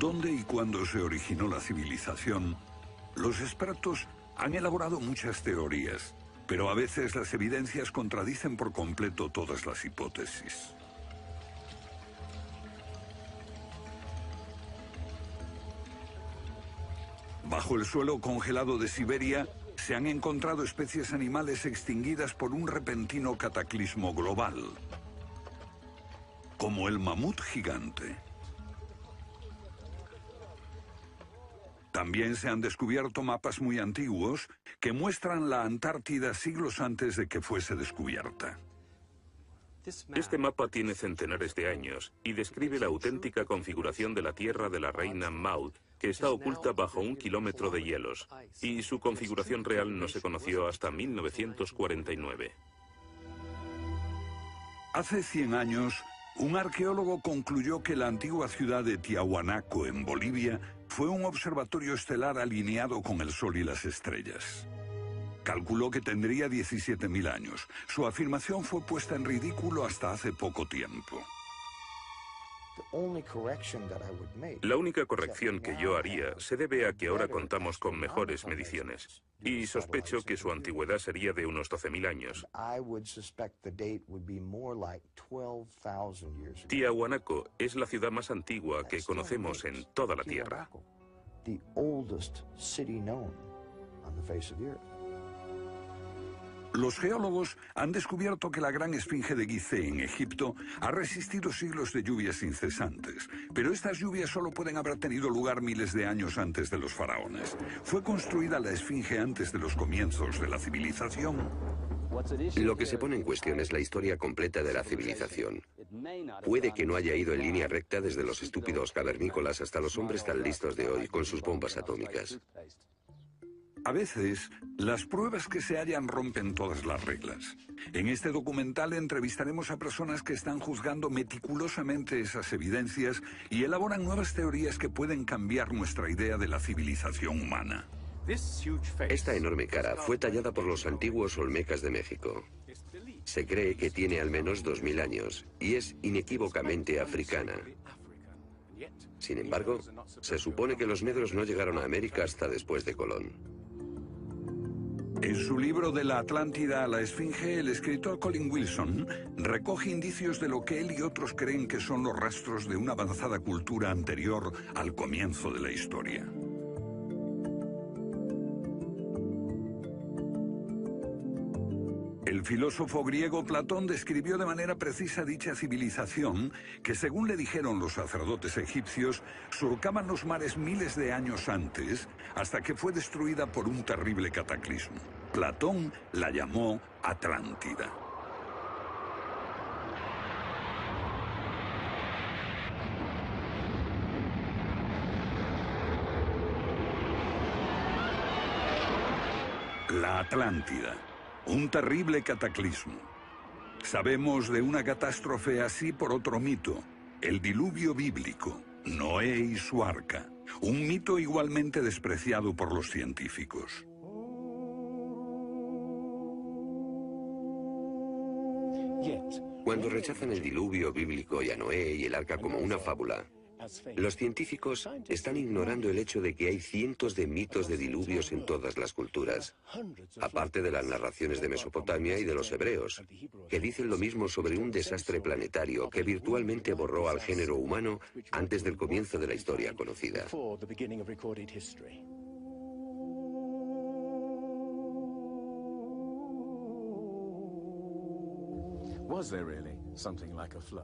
dónde y cuándo se originó la civilización, los expertos han elaborado muchas teorías, pero a veces las evidencias contradicen por completo todas las hipótesis. Bajo el suelo congelado de Siberia se han encontrado especies animales extinguidas por un repentino cataclismo global, como el mamut gigante. También se han descubierto mapas muy antiguos que muestran la Antártida siglos antes de que fuese descubierta. Este mapa tiene centenares de años y describe la auténtica configuración de la Tierra de la reina Maud, que está oculta bajo 1 kilómetro de hielos, y su configuración real no se conoció hasta 1949. Hace 100 años, un arqueólogo concluyó que la antigua ciudad de Tiahuanaco, en Bolivia, fue un observatorio estelar alineado con el Sol y las estrellas. Calculó que tendría 17.000 años. Su afirmación fue puesta en ridículo hasta hace poco tiempo. La única corrección que yo haría se debe a que ahora contamos con mejores mediciones, y sospecho que su antigüedad sería de unos 12.000 años. Tiahuanaco es la ciudad más antigua que conocemos en toda la Tierra. Los geólogos han descubierto que la gran esfinge de Gizeh en Egipto ha resistido siglos de lluvias incesantes, pero estas lluvias solo pueden haber tenido lugar miles de años antes de los faraones. ¿Fue construida la esfinge antes de los comienzos de la civilización? Lo que se pone en cuestión es la historia completa de la civilización. Puede que no haya ido en línea recta desde los estúpidos cavernícolas hasta los hombres tan listos de hoy con sus bombas atómicas. A veces, las pruebas que se hallan rompen todas las reglas. En este documental entrevistaremos a personas que están juzgando meticulosamente esas evidencias y elaboran nuevas teorías que pueden cambiar nuestra idea de la civilización humana. Esta enorme cara fue tallada por los antiguos olmecas de México. Se cree que tiene al menos 2000 años y es inequívocamente africana. Sin embargo, se supone que los negros no llegaron a América hasta después de Colón. En su libro De la Atlántida a la Esfinge, el escritor Colin Wilson recoge indicios de lo que él y otros creen que son los rastros de una avanzada cultura anterior al comienzo de la historia. El filósofo griego Platón describió de manera precisa dicha civilización que, según le dijeron los sacerdotes egipcios, surcaban los mares miles de años antes, hasta que fue destruida por un terrible cataclismo. Platón la llamó Atlántida. La Atlántida. Un terrible cataclismo. Sabemos de una catástrofe así por otro mito, el diluvio bíblico, Noé y su arca, un mito igualmente despreciado por los científicos. Cuando rechazan el diluvio bíblico y a Noé y el arca como una fábula, los científicos están ignorando el hecho de que hay cientos de mitos de diluvios en todas las culturas, aparte de las narraciones de Mesopotamia y de los hebreos, que dicen lo mismo sobre un desastre planetario que virtualmente borró al género humano antes del comienzo de la historia conocida.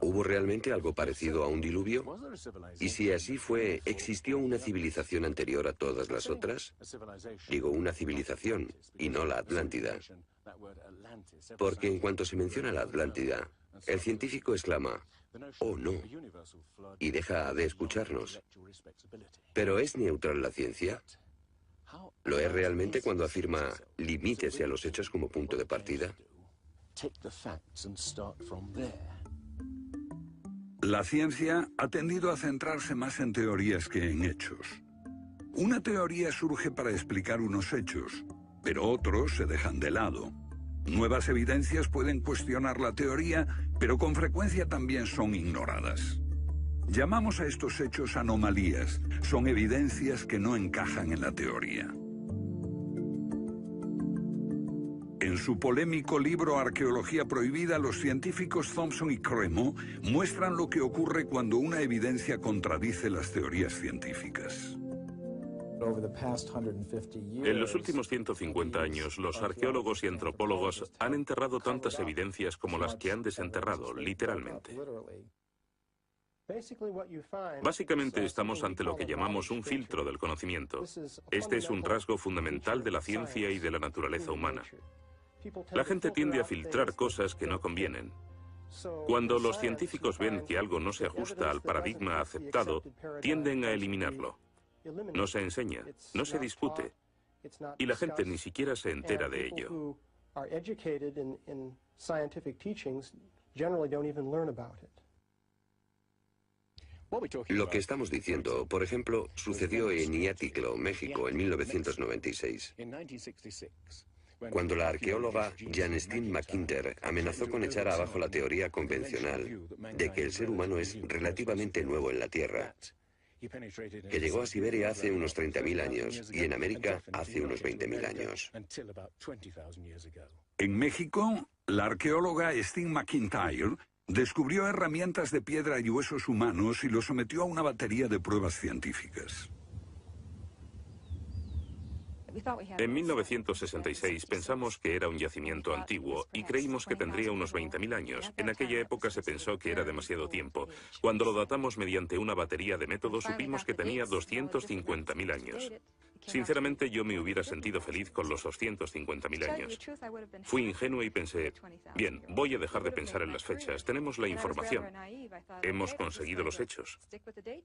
¿Hubo realmente algo parecido a un diluvio? Y si así fue, ¿existió una civilización anterior a todas las otras? Digo, una civilización, y no la Atlántida. Porque en cuanto se menciona la Atlántida, el científico exclama, «Oh, no», y deja de escucharnos. ¿Pero es neutral la ciencia? ¿Lo es realmente cuando afirma, limítese a los hechos como punto de partida? La ciencia ha tendido a centrarse más en teorías que en hechos. Una teoría surge para explicar unos hechos, pero otros se dejan de lado. Nuevas evidencias pueden cuestionar la teoría, pero con frecuencia también son ignoradas. Llamamos a estos hechos anomalías. Son evidencias que no encajan en la teoría. En su polémico libro Arqueología Prohibida, los científicos Thompson y Cremo muestran lo que ocurre cuando una evidencia contradice las teorías científicas. En los últimos 150 años, los arqueólogos y antropólogos han enterrado tantas evidencias como las que han desenterrado, literalmente. Básicamente estamos ante lo que llamamos un filtro del conocimiento. Este es un rasgo fundamental de la ciencia y de la naturaleza humana. La gente tiende a filtrar cosas que no convienen. Cuando los científicos ven que algo no se ajusta al paradigma aceptado, tienden a eliminarlo. No se enseña, no se discute, y la gente ni siquiera se entera de ello. Lo que estamos diciendo, por ejemplo, sucedió en Iatliclo, México, en 1996. Cuando la arqueóloga Janestine McIntyre amenazó con echar abajo la teoría convencional de que el ser humano es relativamente nuevo en la Tierra, que llegó a Siberia hace unos 30.000 años y en América hace unos 20.000 años. En México, la arqueóloga Stine McIntyre descubrió herramientas de piedra y huesos humanos y los sometió a una batería de pruebas científicas. En 1966 pensamos que era un yacimiento antiguo y creímos que tendría unos 20.000 años. En aquella época se pensó que era demasiado tiempo. Cuando lo datamos mediante una batería de métodos supimos que tenía 250.000 años. Sinceramente yo me hubiera sentido feliz con los 250.000 años. Fui ingenuo y pensé, bien, voy a dejar de pensar en las fechas. Tenemos la información. Hemos conseguido los hechos.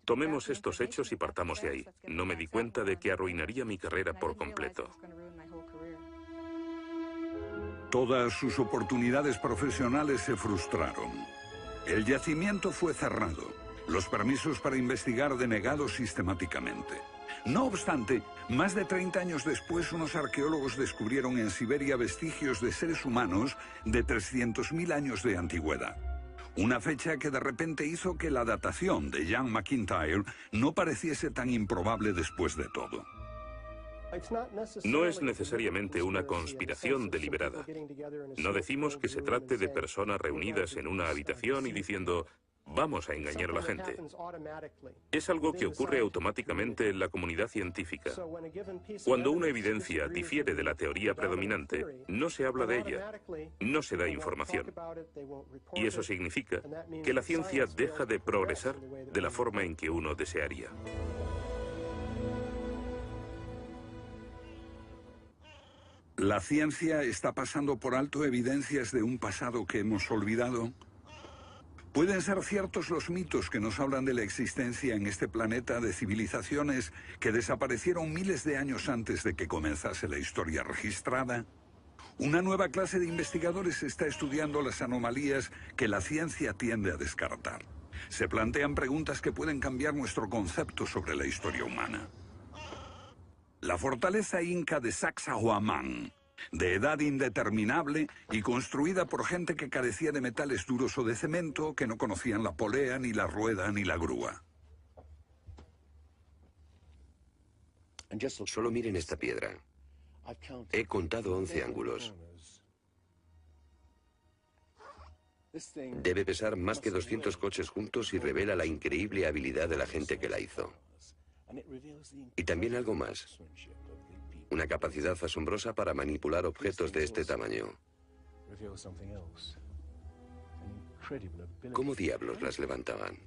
Tomemos estos hechos y partamos de ahí. No me di cuenta de que arruinaría mi carrera por completo. Todas sus oportunidades profesionales se frustraron. El yacimiento fue cerrado. Los permisos para investigar denegados sistemáticamente. No obstante, más de 30 años después, unos arqueólogos descubrieron en Siberia vestigios de seres humanos de 300.000 años de antigüedad. Una fecha que de repente hizo que la datación de Jan McIntyre no pareciese tan improbable después de todo. No es necesariamente una conspiración deliberada. No decimos que se trate de personas reunidas en una habitación y diciendo, vamos a engañar a la gente. Es algo que ocurre automáticamente en la comunidad científica. Cuando una evidencia difiere de la teoría predominante, no se habla de ella, no se da información. Y eso significa que la ciencia deja de progresar de la forma en que uno desearía. ¿La ciencia está pasando por alto evidencias de un pasado que hemos olvidado? ¿Pueden ser ciertos los mitos que nos hablan de la existencia en este planeta de civilizaciones que desaparecieron miles de años antes de que comenzase la historia registrada? Una nueva clase de investigadores está estudiando las anomalías que la ciencia tiende a descartar. Se plantean preguntas que pueden cambiar nuestro concepto sobre la historia humana. La fortaleza inca de Sacsayhuamán, de edad indeterminable y construida por gente que carecía de metales duros o de cemento, que no conocían la polea, ni la rueda, ni la grúa. Solo miren esta piedra. He contado 11 ángulos. Debe pesar más que 200 coches juntos y revela la increíble habilidad de la gente que la hizo. Y también algo más. Una capacidad asombrosa para manipular objetos de este tamaño. ¿Cómo diablos las levantaban?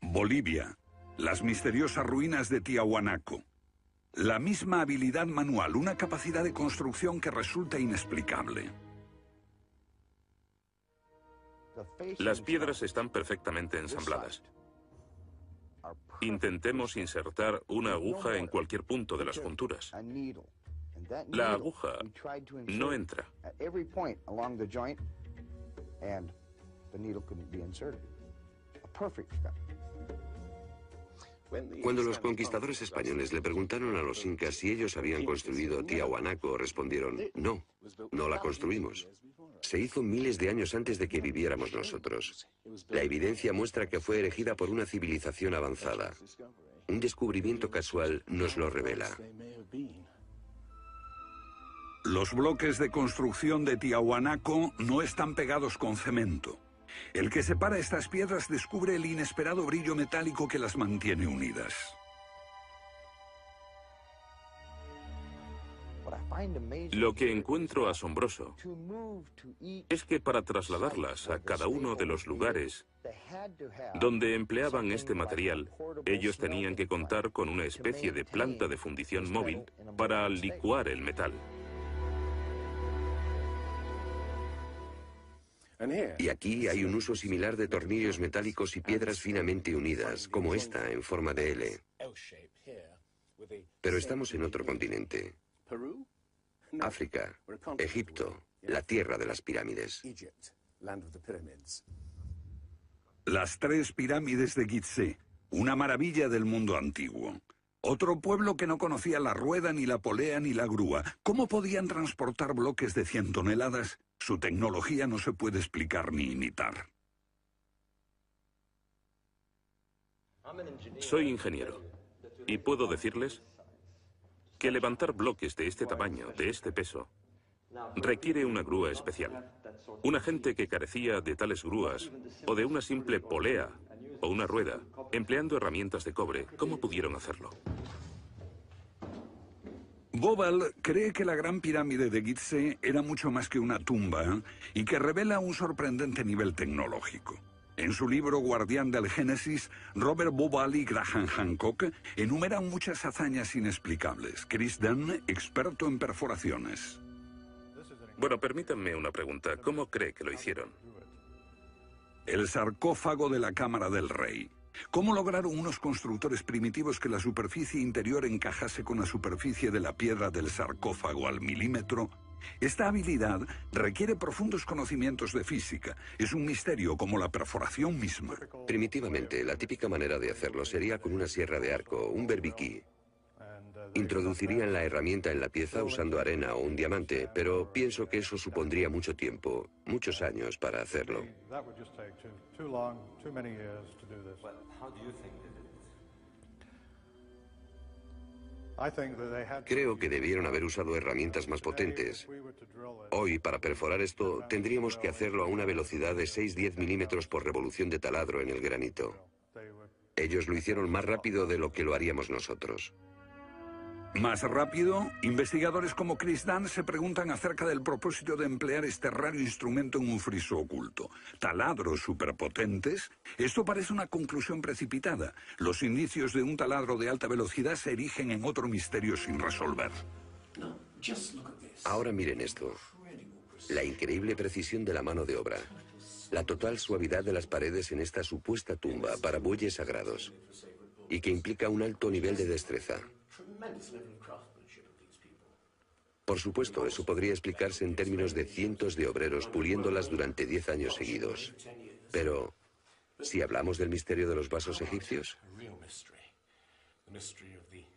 Bolivia. Las misteriosas ruinas de Tiahuanaco. La misma habilidad manual, una capacidad de construcción que resulta inexplicable. Las piedras están perfectamente ensambladas. Intentemos insertar una aguja en cualquier punto de las junturas. La aguja no entra. Cuando los conquistadores españoles le preguntaron a los incas si ellos habían construido Tiahuanaco, respondieron, no, no la construimos. se hizo miles de años antes de que viviéramos nosotros. La evidencia muestra que fue erigida por una civilización avanzada. Un descubrimiento casual nos lo revela. Los bloques de construcción de Tiahuanaco no están pegados con cemento. El que separa estas piedras descubre el inesperado brillo metálico que las mantiene unidas. Lo que encuentro asombroso es que para trasladarlas a cada uno de los lugares donde empleaban este material, ellos tenían que contar con una especie de planta de fundición móvil para licuar el metal. Y aquí hay un uso similar de tornillos metálicos y piedras finamente unidas, como esta en forma de L. Pero estamos en otro continente. África, Egipto, la tierra de las pirámides. Las 3 pirámides de Gizeh, una maravilla del mundo antiguo. Otro pueblo que no conocía la rueda, ni la polea, ni la grúa. ¿Cómo podían transportar bloques de 100 toneladas? Su tecnología no se puede explicar ni imitar. Soy ingeniero y puedo decirles que levantar bloques de este tamaño, de este peso, requiere una grúa especial. Una gente que carecía de tales grúas, o de una simple polea, o una rueda, empleando herramientas de cobre, ¿cómo pudieron hacerlo? Bobal cree que la Gran Pirámide de Gizeh era mucho más que una tumba y que revela un sorprendente nivel tecnológico. En su libro Guardián del Génesis, Robert Bobal y Graham Hancock enumeran muchas hazañas inexplicables. Chris Dunn, experto en perforaciones. Bueno, permítanme una pregunta. ¿Cómo cree que lo hicieron? El sarcófago de la Cámara del Rey. ¿Cómo lograron unos constructores primitivos que la superficie interior encajase con la superficie de la piedra del sarcófago al milímetro? Esta habilidad requiere profundos conocimientos de física. Es un misterio como la perforación misma. Primitivamente, la típica manera de hacerlo sería con una sierra de arco, un berbiquí. Introducirían la herramienta en la pieza usando arena o un diamante, pero pienso que eso supondría mucho tiempo, muchos años para hacerlo. Creo que debieron haber usado herramientas más potentes. Hoy, para perforar esto, tendríamos que hacerlo a una velocidad de 6-10 milímetros por revolución de taladro en el granito. Ellos lo hicieron más rápido de lo que lo haríamos nosotros. Más rápido, investigadores como Chris Dunn se preguntan acerca del propósito de emplear este raro instrumento en un friso oculto. ¿Taladros superpotentes? Esto parece una conclusión precipitada. Los indicios de un taladro de alta velocidad se erigen en otro misterio sin resolver. Ahora miren esto. La increíble precisión de la mano de obra. La total suavidad de las paredes en esta supuesta tumba para bueyes sagrados. Y que implica un alto nivel de destreza. Por supuesto, eso podría explicarse en términos de cientos de obreros puliéndolas durante 10 años seguidos. Pero, ¿si hablamos del misterio de los vasos egipcios?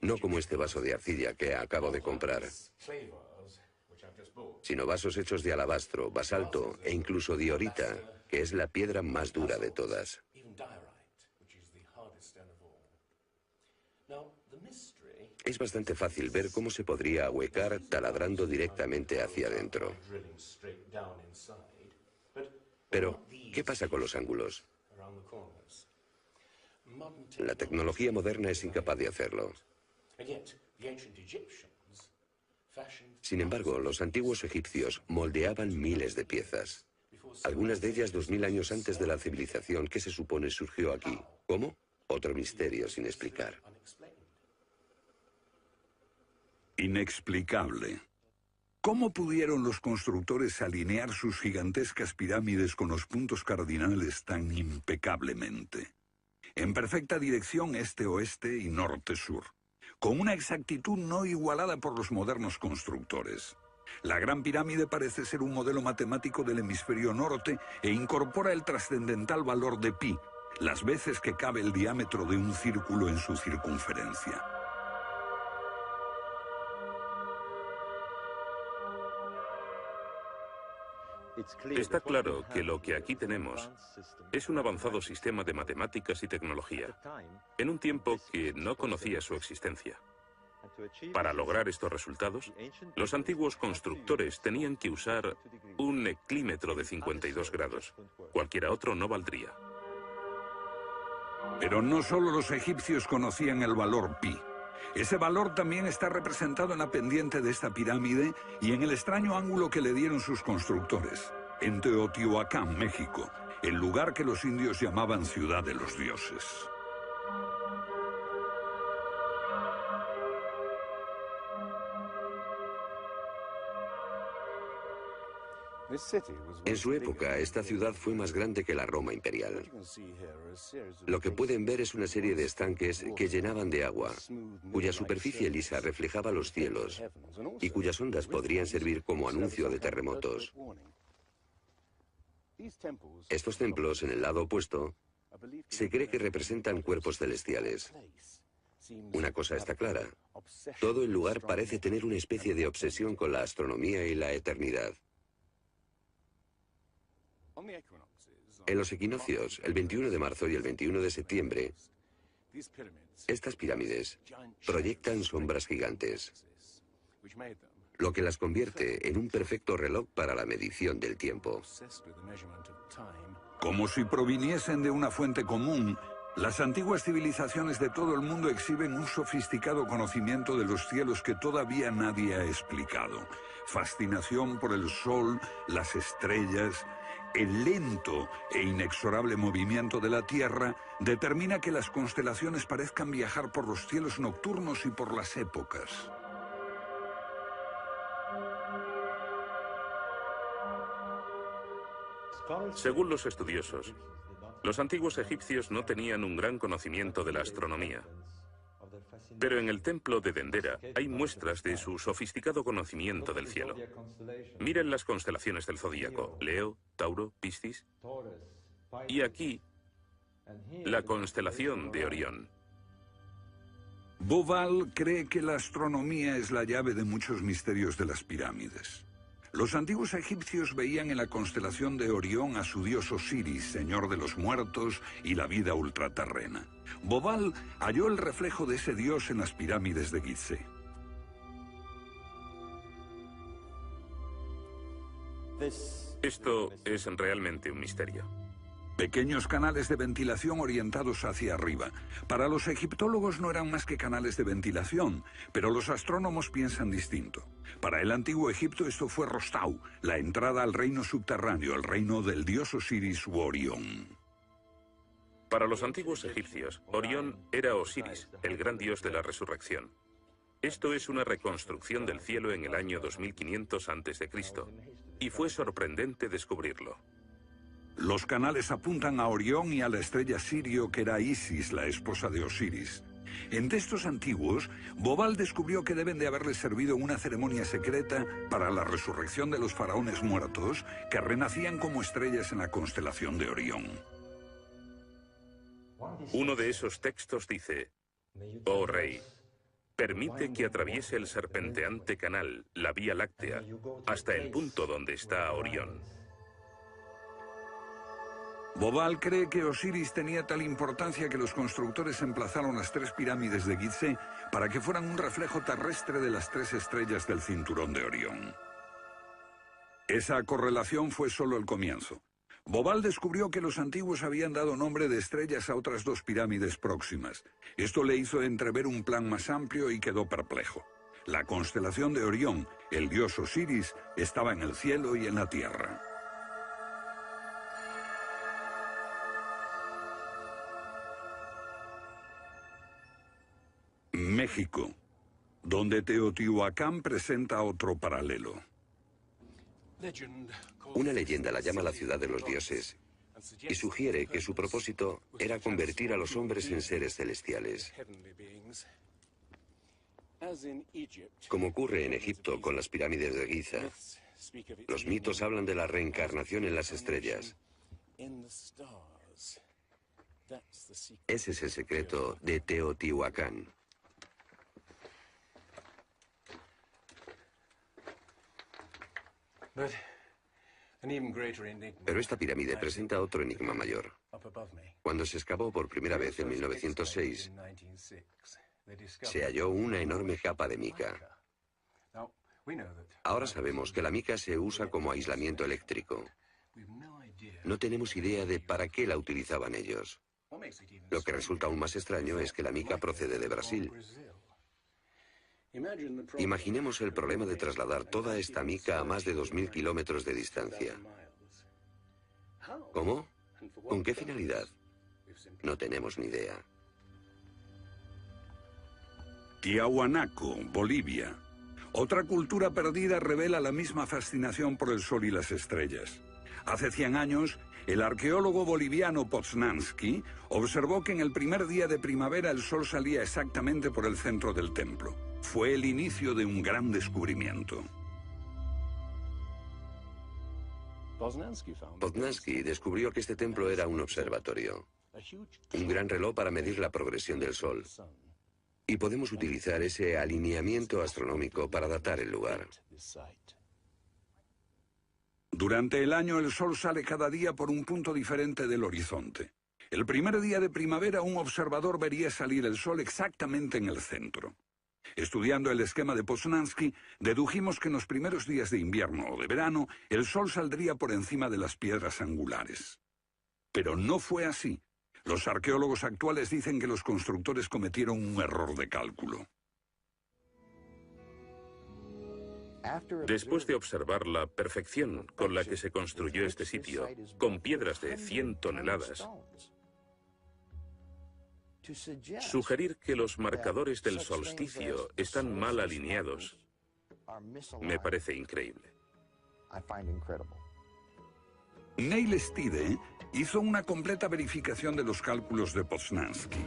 No como este vaso de arcilla que acabo de comprar, sino vasos hechos de alabastro, basalto e incluso diorita, que es la piedra más dura de todas. Es bastante fácil ver cómo se podría ahuecar taladrando directamente hacia adentro. Pero, ¿qué pasa con los ángulos? La tecnología moderna es incapaz de hacerlo. Sin embargo, los antiguos egipcios moldeaban miles de piezas. Algunas de ellas 2000 años antes de la civilización que se supone surgió aquí. ¿Cómo? Otro misterio sin explicar. Inexplicable. ¿Cómo pudieron los constructores alinear sus gigantescas pirámides con los puntos cardinales tan impecablemente? En perfecta dirección este-oeste y norte-sur, con una exactitud no igualada por los modernos constructores. La Gran Pirámide parece ser un modelo matemático del hemisferio norte e incorpora el trascendental valor de pi, las veces que cabe el diámetro de un círculo en su circunferencia. Está claro que lo que aquí tenemos es un avanzado sistema de matemáticas y tecnología, en un tiempo que no conocía su existencia. Para lograr estos resultados, los antiguos constructores tenían que usar un eclímetro de 52 grados. Cualquiera otro no valdría. Pero no solo los egipcios conocían el valor pi. Ese valor también está representado en la pendiente de esta pirámide y en el extraño ángulo que le dieron sus constructores, en Teotihuacán, México, el lugar que los indios llamaban Ciudad de los Dioses. En su época, esta ciudad fue más grande que la Roma imperial. Lo que pueden ver es una serie de estanques que llenaban de agua, cuya superficie lisa reflejaba los cielos y cuyas ondas podrían servir como anuncio de terremotos. Estos templos, en el lado opuesto, se cree que representan cuerpos celestiales. Una cosa está clara: todo el lugar parece tener una especie de obsesión con la astronomía y la eternidad. En los equinoccios, el 21 de marzo y el 21 de septiembre, estas pirámides proyectan sombras gigantes, lo que las convierte en un perfecto reloj para la medición del tiempo. Como si proviniesen de una fuente común, las antiguas civilizaciones de todo el mundo exhiben un sofisticado conocimiento de los cielos que todavía nadie ha explicado. Fascinación por el sol, las estrellas. El lento e inexorable movimiento de la Tierra determina que las constelaciones parezcan viajar por los cielos nocturnos y por las épocas. Según los estudiosos, los antiguos egipcios no tenían un gran conocimiento de la astronomía. Pero en el templo de Dendera hay muestras de su sofisticado conocimiento del cielo. Miren las constelaciones del zodíaco: Leo, Tauro, Piscis. Y aquí, la constelación de Orión. Bauval cree que la astronomía es la llave de muchos misterios de las pirámides. Los antiguos egipcios veían en la constelación de Orión a su dios Osiris, señor de los muertos y la vida ultraterrena. Bauval halló el reflejo de ese dios en las pirámides de Gizeh. Esto es realmente un misterio. Pequeños canales de ventilación orientados hacia arriba. Para los egiptólogos no eran más que canales de ventilación, pero los astrónomos piensan distinto. Para el antiguo Egipto esto fue Rostau, la entrada al reino subterráneo, el reino del dios Osiris u Orión. Para los antiguos egipcios, Orión era Osiris, el gran dios de la resurrección. Esto es una reconstrucción del cielo en el año 2500 a.C., y fue sorprendente descubrirlo. Los canales apuntan a Orión y a la estrella Sirio, que era Isis, la esposa de Osiris. En textos antiguos, Bauval descubrió que deben de haberle servido una ceremonia secreta para la resurrección de los faraones muertos, que renacían como estrellas en la constelación de Orión. Uno de esos textos dice: «Oh rey, permite que atraviese el serpenteante canal, la Vía Láctea, hasta el punto donde está Orión». Bauval cree que Osiris tenía tal importancia que los constructores emplazaron las 3 pirámides de Gizeh para que fueran un reflejo terrestre de las 3 estrellas del cinturón de Orión. Esa correlación fue solo el comienzo. Bauval descubrió que los antiguos habían dado nombre de estrellas a otras 2 pirámides próximas. Esto le hizo entrever un plan más amplio y quedó perplejo. La constelación de Orión, el dios Osiris, estaba en el cielo y en la tierra. México, donde Teotihuacán presenta otro paralelo. Una leyenda la llama la ciudad de los dioses y sugiere que su propósito era convertir a los hombres en seres celestiales. Como ocurre en Egipto con las pirámides de Giza, los mitos hablan de la reencarnación en las estrellas. Ese es el secreto de Teotihuacán. Pero esta pirámide presenta otro enigma mayor. Cuando se excavó por primera vez en 1906, se halló una enorme capa de mica. Ahora sabemos que la mica se usa como aislamiento eléctrico. No tenemos idea de para qué la utilizaban ellos. Lo que resulta aún más extraño es que la mica procede de Brasil. Imaginemos el problema de trasladar toda esta mica a más de 2.000 kilómetros de distancia. ¿Cómo? ¿Con qué finalidad? No tenemos ni idea. Tiahuanaco, Bolivia. Otra cultura perdida revela la misma fascinación por el sol y las estrellas. Hace 100 años, el arqueólogo boliviano Poznański observó que en el primer día de primavera el sol salía exactamente por el centro del templo. Fue el inicio de un gran descubrimiento. Poznański descubrió que este templo era un observatorio, un gran reloj para medir la progresión del sol. Y podemos utilizar ese alineamiento astronómico para datar el lugar. Durante el año el sol sale cada día por un punto diferente del horizonte. El primer día de primavera un observador vería salir el sol exactamente en el centro. Estudiando el esquema de Poznański, dedujimos que en los primeros días de invierno o de verano el sol saldría por encima de las piedras angulares. Pero no fue así. Los arqueólogos actuales dicen que los constructores cometieron un error de cálculo. Después de observar la perfección con la que se construyó este sitio, con piedras de 100 toneladas, sugerir que los marcadores del solsticio están mal alineados me parece increíble. Neil Stide hizo una completa verificación de los cálculos de Poznański.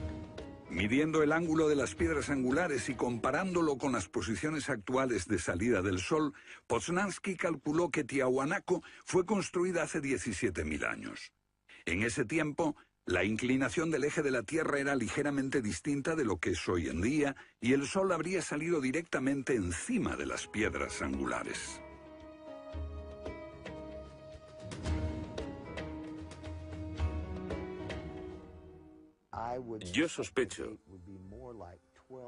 Midiendo el ángulo de las piedras angulares y comparándolo con las posiciones actuales de salida del sol, Poznański calculó que Tiahuanaco fue construida hace 17.000 años. En ese tiempo, la inclinación del eje de la Tierra era ligeramente distinta de lo que es hoy en día y el sol habría salido directamente encima de las piedras angulares. Yo sospecho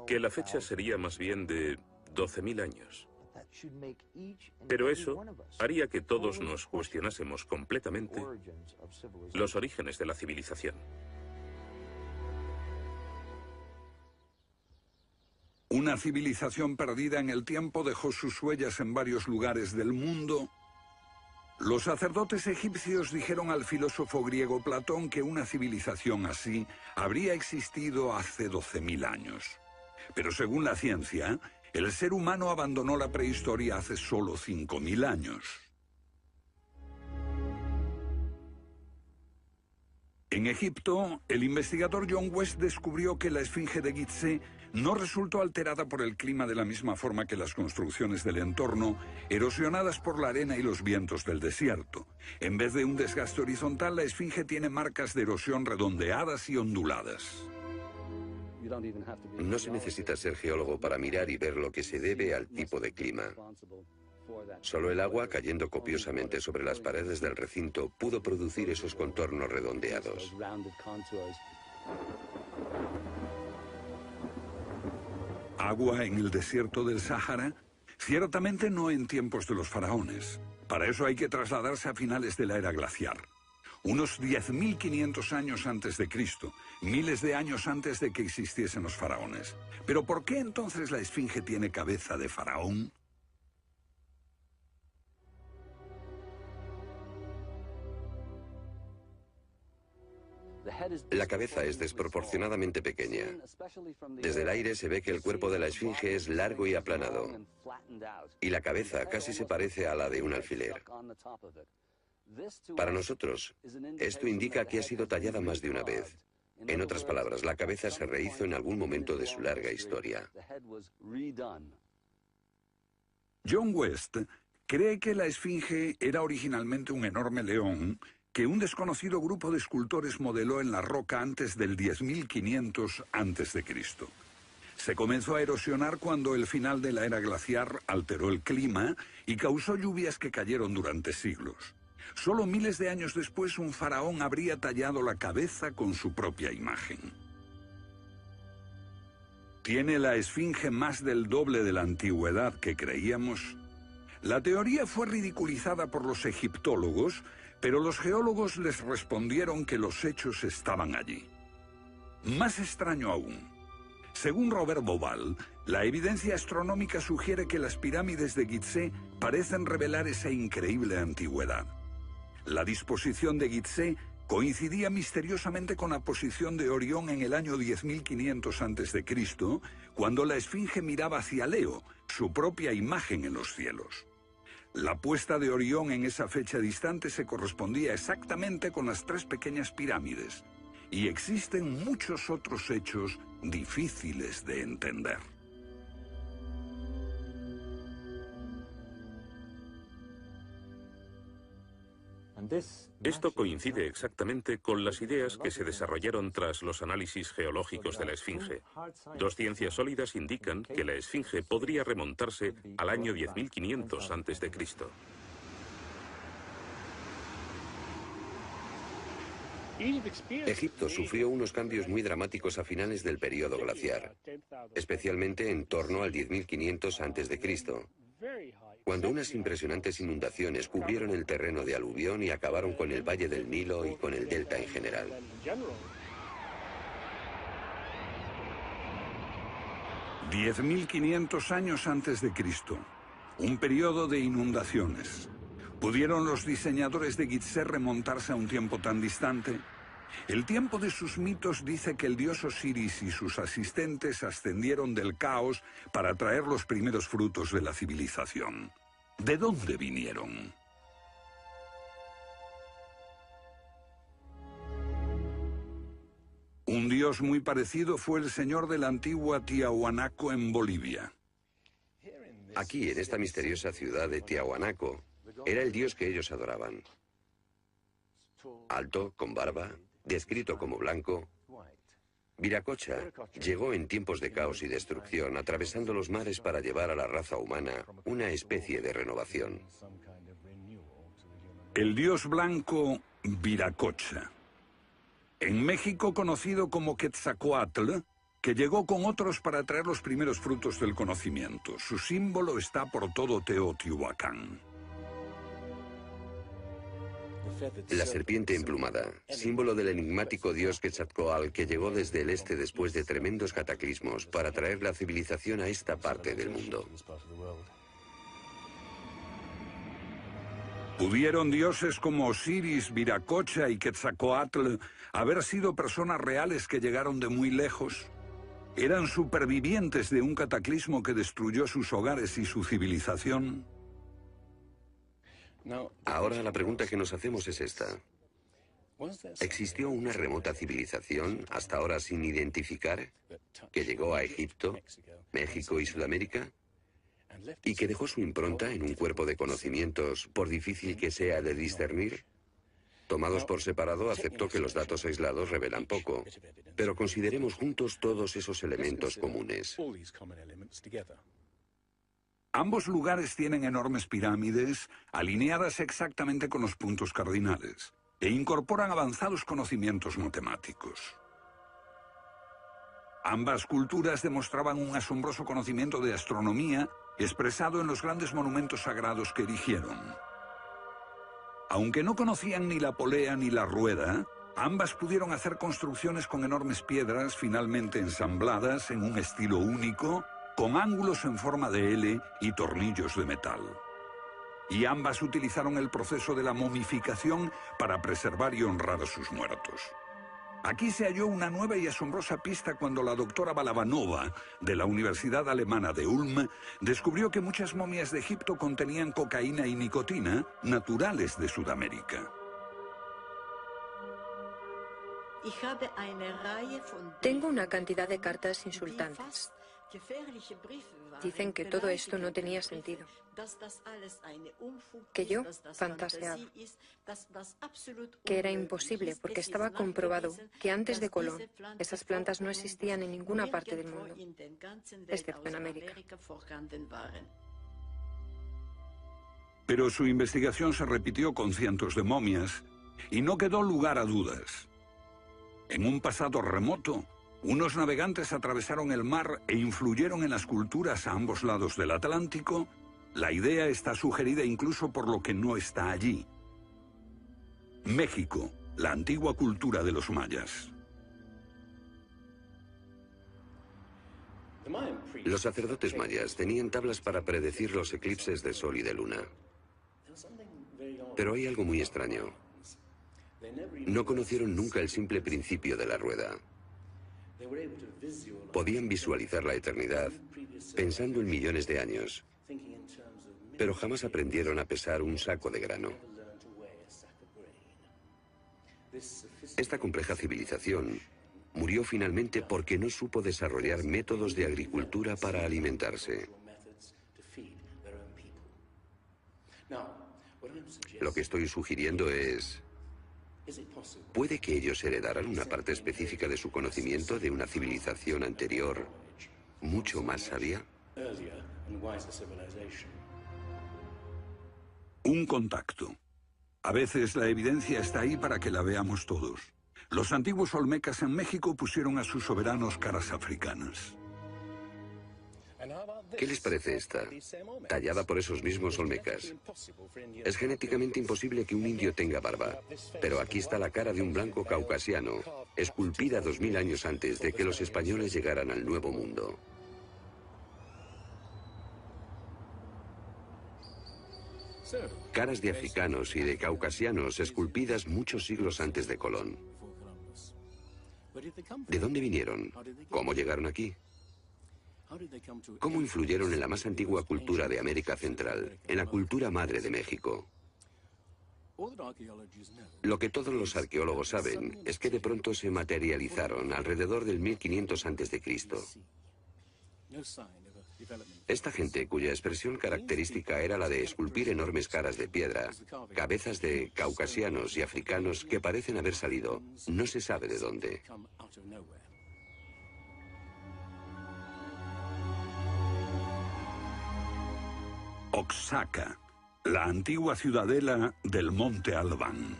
que la fecha sería más bien de 12.000 años. Pero eso haría que todos nos cuestionásemos completamente los orígenes de la civilización. Una civilización perdida en el tiempo dejó sus huellas en varios lugares del mundo. Los sacerdotes egipcios dijeron al filósofo griego Platón que una civilización así habría existido hace 12.000 años. Pero según la ciencia, el ser humano abandonó la prehistoria hace solo 5.000 años. En Egipto, el investigador John West descubrió que la esfinge de Gizeh no resultó alterada por el clima de la misma forma que las construcciones del entorno, erosionadas por la arena y los vientos del desierto. En vez de un desgaste horizontal, la esfinge tiene marcas de erosión redondeadas y onduladas. No se necesita ser geólogo para mirar y ver lo que se debe al tipo de clima. Solo el agua cayendo copiosamente sobre las paredes del recinto pudo producir esos contornos redondeados. ¿Agua en el desierto del Sáhara? Ciertamente no en tiempos de los faraones. Para eso hay que trasladarse a finales de la era glaciar. Unos 10.500 años antes de Cristo, miles de años antes de que existiesen los faraones. ¿Pero por qué entonces la esfinge tiene cabeza de faraón? La cabeza es desproporcionadamente pequeña. Desde el aire se ve que el cuerpo de la esfinge es largo y aplanado, y la cabeza casi se parece a la de un alfiler. Para nosotros, esto indica que ha sido tallada más de una vez. En otras palabras, la cabeza se rehizo en algún momento de su larga historia. John West cree que la esfinge era originalmente un enorme león que un desconocido grupo de escultores modeló en la roca antes del 10.500 a.C. Se comenzó a erosionar cuando el final de la era glaciar alteró el clima y causó lluvias que cayeron durante siglos. Solo miles de años después, un faraón habría tallado la cabeza con su propia imagen. ¿Tiene la esfinge más del doble de la antigüedad que creíamos? La teoría fue ridiculizada por los egiptólogos, pero los geólogos les respondieron que los hechos estaban allí. Más extraño aún, según Robert Bauval, la evidencia astronómica sugiere que las pirámides de Gizeh parecen revelar esa increíble antigüedad. La disposición de Gizeh coincidía misteriosamente con la posición de Orión en el año 10.500 a.C., cuando la esfinge miraba hacia Leo, su propia imagen en los cielos. La puesta de Orión en esa fecha distante se correspondía exactamente con las tres pequeñas pirámides, y existen muchos otros hechos difíciles de entender. Esto coincide exactamente con las ideas que se desarrollaron tras los análisis geológicos de la Esfinge. Dos ciencias sólidas indican que la Esfinge podría remontarse al año 10.500 a.C. Egipto sufrió unos cambios muy dramáticos a finales del período glaciar, especialmente en torno al 10.500 a.C., cuando unas impresionantes inundaciones cubrieron el terreno de aluvión y acabaron con el valle del Nilo y con el delta en general. «10.500 años antes de Cristo, un periodo de inundaciones. ¿Pudieron los diseñadores de Gizeh remontarse a un tiempo tan distante? El tiempo de sus mitos dice que el dios Osiris y sus asistentes ascendieron del caos para traer los primeros frutos de la civilización. ¿De dónde vinieron? Un dios muy parecido fue el señor de la antigua Tiahuanaco en Bolivia. Aquí, en esta misteriosa ciudad de Tiahuanaco, era el dios que ellos adoraban. Alto, con barba, descrito como blanco, Viracocha llegó en tiempos de caos y destrucción, atravesando los mares para llevar a la raza humana una especie de renovación. El dios blanco Viracocha. En México conocido como Quetzalcóatl, que llegó con otros para traer los primeros frutos del conocimiento. Su símbolo está por todo Teotihuacán. La serpiente emplumada, símbolo del enigmático dios Quetzalcóatl que llegó desde el este después de tremendos cataclismos para traer la civilización a esta parte del mundo. ¿Pudieron dioses como Osiris, Viracocha y Quetzalcóatl haber sido personas reales que llegaron de muy lejos? ¿Eran supervivientes de un cataclismo que destruyó sus hogares y su civilización? Ahora la pregunta que nos hacemos es esta. ¿Existió una remota civilización, hasta ahora sin identificar, que llegó a Egipto, México y Sudamérica? ¿Y que dejó su impronta en un cuerpo de conocimientos, por difícil que sea de discernir? Tomados por separado, acepto que los datos aislados revelan poco, pero consideremos juntos todos esos elementos comunes. Ambos lugares tienen enormes pirámides, alineadas exactamente con los puntos cardinales, e incorporan avanzados conocimientos matemáticos. Ambas culturas demostraban un asombroso conocimiento de astronomía, expresado en los grandes monumentos sagrados que erigieron. Aunque no conocían ni la polea ni la rueda, ambas pudieron hacer construcciones con enormes piedras finalmente ensambladas en un estilo único, con ángulos en forma de L y tornillos de metal. Y ambas utilizaron el proceso de la momificación para preservar y honrar a sus muertos. Aquí se halló una nueva y asombrosa pista cuando la doctora Balabanova, de la Universidad Alemana de Ulm, descubrió que muchas momias de Egipto contenían cocaína y nicotina, naturales de Sudamérica. Tengo una cantidad de cartas insultantes. Dicen que todo esto no tenía sentido, que yo fantaseaba, que era imposible porque estaba comprobado que antes de Colón esas plantas no existían en ninguna parte del mundo, excepto en América. Pero su investigación se repitió con cientos de momias y no quedó lugar a dudas. En un pasado remoto, unos navegantes atravesaron el mar e influyeron en las culturas a ambos lados del Atlántico. La idea está sugerida incluso por lo que no está allí. México, la antigua cultura de los mayas. Los sacerdotes mayas tenían tablas para predecir los eclipses de sol y de luna. Pero hay algo muy extraño. No conocieron nunca el simple principio de la rueda. Podían visualizar la eternidad pensando en millones de años, pero jamás aprendieron a pesar un saco de grano. Esta compleja civilización murió finalmente porque no supo desarrollar métodos de agricultura para alimentarse. Lo que estoy sugiriendo es... ¿puede que ellos heredaran una parte específica de su conocimiento de una civilización anterior, mucho más sabia? Un contacto. A veces la evidencia está ahí para que la veamos todos. Los antiguos olmecas en México pusieron a sus soberanos caras africanas. ¿Qué les parece esta? Tallada por esos mismos olmecas. Es genéticamente imposible que un indio tenga barba, pero aquí está la cara de un blanco caucasiano, esculpida 2000 años antes de que los españoles llegaran al Nuevo Mundo. Caras de africanos y de caucasianos esculpidas muchos siglos antes de Colón. ¿De dónde vinieron? ¿Cómo llegaron aquí? ¿Cómo influyeron en la más antigua cultura de América Central, en la cultura madre de México? Lo que todos los arqueólogos saben es que de pronto se materializaron alrededor del 1500 a.C. Esta gente, cuya expresión característica era la de esculpir enormes caras de piedra, cabezas de caucasianos y africanos que parecen haber salido, no se sabe de dónde. Oaxaca, la antigua ciudadela del Monte Albán.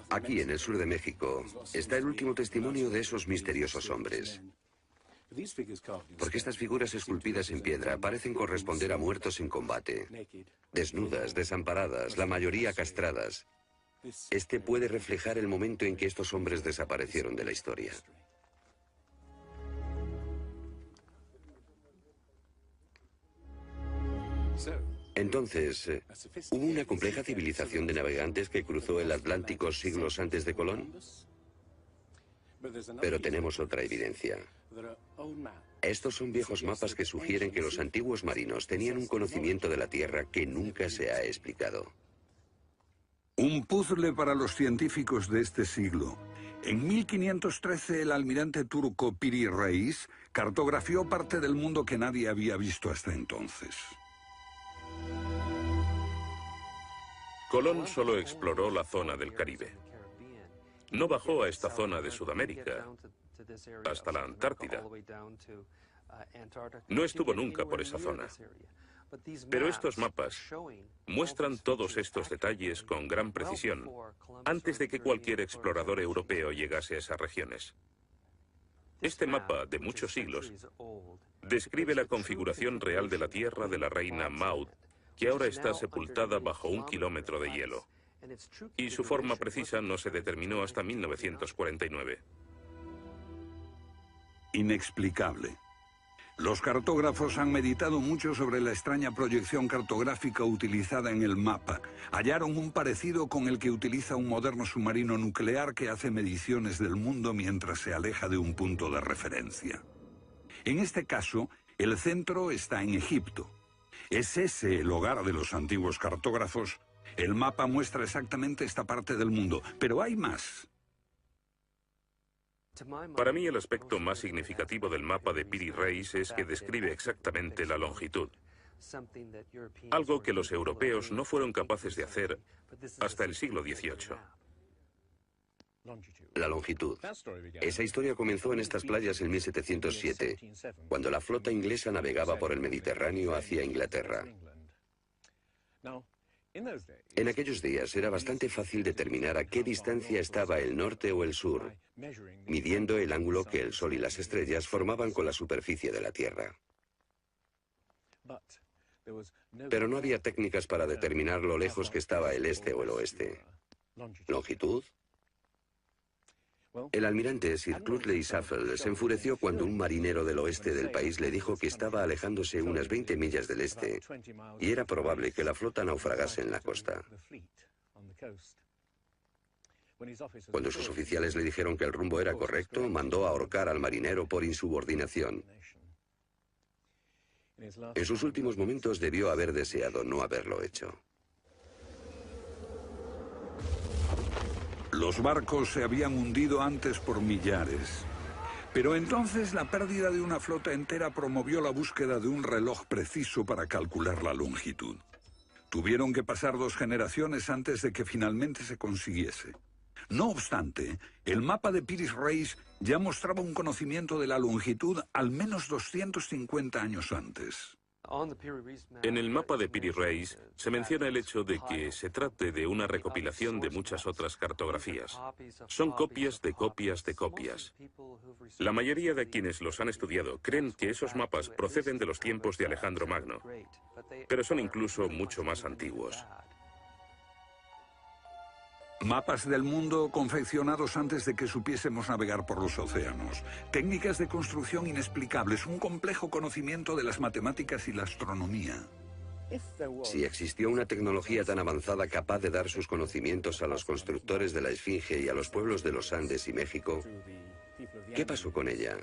Aquí, en el sur de México, está el último testimonio de esos misteriosos hombres. Porque estas figuras esculpidas en piedra parecen corresponder a muertos en combate. Desnudas, desamparadas, la mayoría castradas. Este puede reflejar el momento en que estos hombres desaparecieron de la historia. Entonces, ¿hubo una compleja civilización de navegantes que cruzó el Atlántico siglos antes de Colón? Pero tenemos otra evidencia. Estos son viejos mapas que sugieren que los antiguos marinos tenían un conocimiento de la Tierra que nunca se ha explicado. Un puzzle para los científicos de este siglo. En 1513 el almirante turco Piri Reis cartografió parte del mundo que nadie había visto hasta entonces. Colón solo exploró la zona del Caribe. No bajó a esta zona de Sudamérica, hasta la Antártida. No estuvo nunca por esa zona. Pero estos mapas muestran todos estos detalles con gran precisión, antes de que cualquier explorador europeo llegase a esas regiones. Este mapa, de muchos siglos, describe la configuración real de la tierra de la reina Maud, que ahora está sepultada bajo 1 kilómetro de hielo. Y su forma precisa no se determinó hasta 1949. Inexplicable. Los cartógrafos han meditado mucho sobre la extraña proyección cartográfica utilizada en el mapa. Hallaron un parecido con el que utiliza un moderno submarino nuclear que hace mediciones del mundo mientras se aleja de un punto de referencia. En este caso, el centro está en Egipto. ¿Es ese el hogar de los antiguos cartógrafos? El mapa muestra exactamente esta parte del mundo, pero hay más. Para mí el aspecto más significativo del mapa de Piri Reis es que describe exactamente la longitud. Algo que los europeos no fueron capaces de hacer hasta el siglo XVIII. La longitud. Esa historia comenzó en estas playas en 1707, cuando la flota inglesa navegaba por el Mediterráneo hacia Inglaterra. En aquellos días era bastante fácil determinar a qué distancia estaba el norte o el sur, midiendo el ángulo que el Sol y las estrellas formaban con la superficie de la Tierra. Pero no había técnicas para determinar lo lejos que estaba el este o el oeste. ¿Longitud? El almirante Sir Cloudesley Shuffle se enfureció cuando un marinero del oeste del país le dijo que estaba alejándose unas 20 millas del este y era probable que la flota naufragase en la costa. Cuando sus oficiales le dijeron que el rumbo era correcto, mandó ahorcar al marinero por insubordinación. En sus últimos momentos debió haber deseado no haberlo hecho. Los barcos se habían hundido antes por millares. Pero entonces la pérdida de una flota entera promovió la búsqueda de un reloj preciso para calcular la longitud. Tuvieron que pasar 2 generaciones antes de que finalmente se consiguiese. No obstante, el mapa de Piri Reis ya mostraba un conocimiento de la longitud al menos 250 años antes. En el mapa de Piri Reis se menciona el hecho de que se trate de una recopilación de muchas otras cartografías. Son copias de copias de copias. La mayoría de quienes los han estudiado creen que esos mapas proceden de los tiempos de Alejandro Magno, pero son incluso mucho más antiguos. Mapas del mundo confeccionados antes de que supiésemos navegar por los océanos. Técnicas de construcción inexplicables, un complejo conocimiento de las matemáticas y la astronomía. Si existió una tecnología tan avanzada capaz de dar sus conocimientos a los constructores de la Esfinge y a los pueblos de los Andes y México, ¿qué pasó con ella?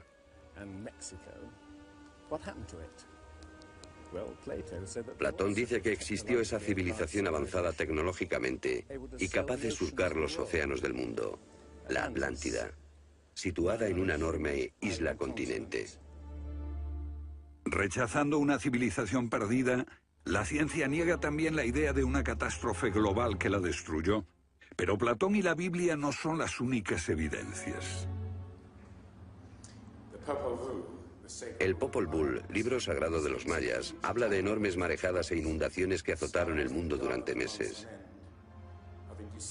Platón dice que existió esa civilización avanzada tecnológicamente y capaz de surcar los océanos del mundo, la Atlántida, situada en una enorme isla-continente. Rechazando una civilización perdida, la ciencia niega también la idea de una catástrofe global que la destruyó. Pero Platón y la Biblia no son las únicas evidencias. El Popol Vuh, libro sagrado de los mayas, habla de enormes marejadas e inundaciones que azotaron el mundo durante meses.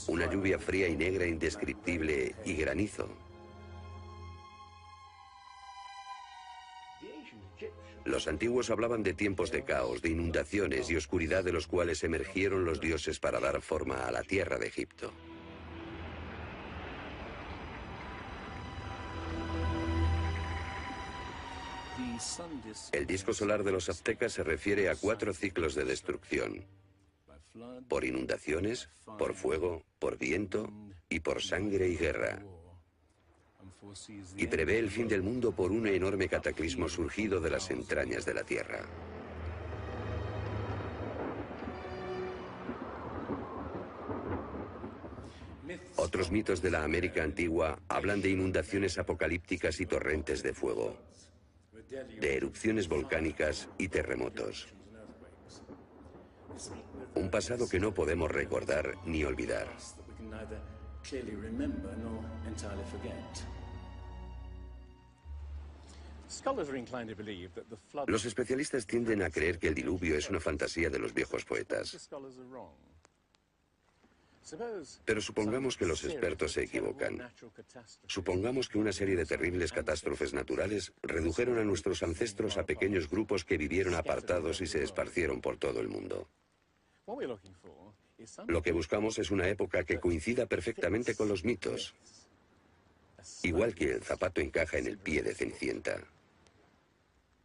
Una lluvia fría y negra indescriptible y granizo. Los antiguos hablaban de tiempos de caos, de inundaciones y oscuridad de los cuales emergieron los dioses para dar forma a la tierra de Egipto. El disco solar de los aztecas se refiere a 4 ciclos de destrucción: por inundaciones, por fuego, por viento y por sangre y guerra. Y prevé el fin del mundo por un enorme cataclismo surgido de las entrañas de la tierra. Otros mitos de la América antigua hablan de inundaciones apocalípticas y torrentes de fuego, de erupciones volcánicas y terremotos. Un pasado que no podemos recordar ni olvidar. Los especialistas tienden a creer que el diluvio es una fantasía de los viejos poetas. Pero supongamos que los expertos se equivocan. Supongamos que una serie de terribles catástrofes naturales redujeron a nuestros ancestros a pequeños grupos que vivieron apartados y se esparcieron por todo el mundo. Lo que buscamos es una época que coincida perfectamente con los mitos. Igual que el zapato encaja en el pie de Cenicienta.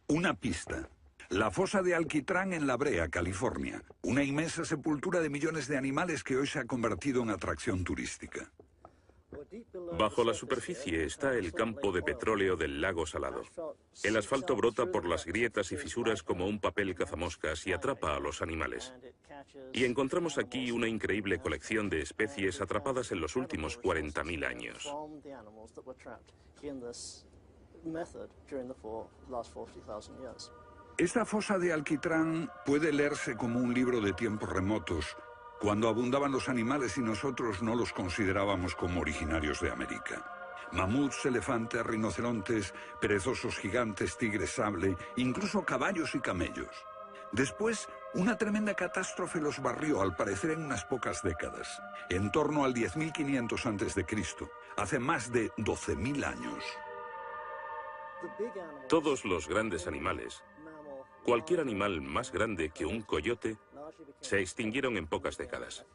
Una pista. La fosa de Alquitrán en La Brea, California. Una inmensa sepultura de millones de animales que hoy se ha convertido en atracción turística. Bajo la superficie está el campo de petróleo del lago Salado. El asfalto brota por las grietas y fisuras como un papel cazamoscas y atrapa a los animales. Y encontramos aquí una increíble colección de especies atrapadas en los últimos 40.000 años. Esta fosa de Alquitrán puede leerse como un libro de tiempos remotos, cuando abundaban los animales y nosotros no los considerábamos como originarios de América. Mamuts, elefantes, rinocerontes, perezosos gigantes, tigres sable, incluso caballos y camellos. Después, una tremenda catástrofe los barrió, al parecer en unas pocas décadas, en torno al 10.500 a.C., hace más de 12.000 años. Todos los grandes animales, cualquier animal más grande que un coyote, se extinguieron en pocas décadas.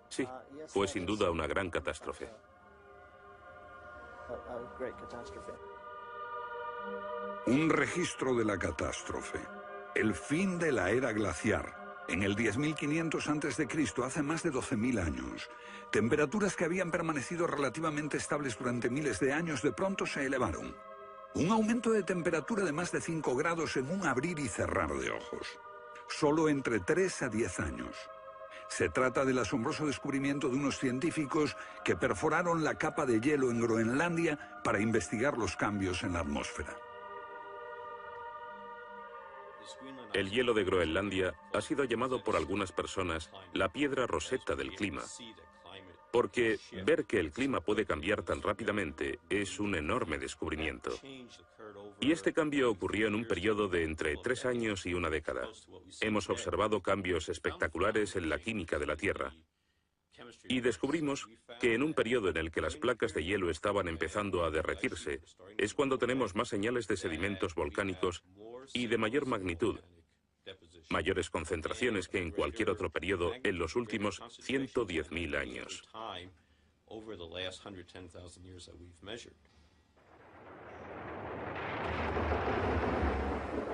Sí, fue sin duda una gran catástrofe. Un registro de la catástrofe. El fin de la era glaciar. En el 10.500 a.C., hace más de 12.000 años. Temperaturas que habían permanecido relativamente estables durante miles de años de pronto se elevaron. Un aumento de temperatura de más de 5 grados en un abrir y cerrar de ojos. Solo entre 3 a 10 años. Se trata del asombroso descubrimiento de unos científicos que perforaron la capa de hielo en Groenlandia para investigar los cambios en la atmósfera. El hielo de Groenlandia ha sido llamado por algunas personas la piedra roseta del clima, porque ver que el clima puede cambiar tan rápidamente es un enorme descubrimiento. Y este cambio ocurrió en un periodo de entre 3 años y una década. Hemos observado cambios espectaculares en la química de la Tierra. Y descubrimos que en un periodo en el que las placas de hielo estaban empezando a derretirse, es cuando tenemos más señales de sedimentos volcánicos y de mayor magnitud, mayores concentraciones que en cualquier otro periodo en los últimos 110.000 años.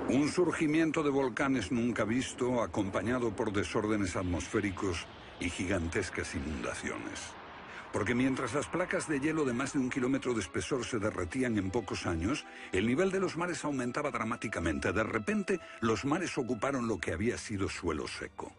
Un surgimiento de volcanes nunca visto, acompañado por desórdenes atmosféricos y gigantescas inundaciones. Porque mientras las placas de hielo de más de 1 kilómetro de espesor se derretían en pocos años, el nivel de los mares aumentaba dramáticamente. De repente, los mares ocuparon lo que había sido suelo seco.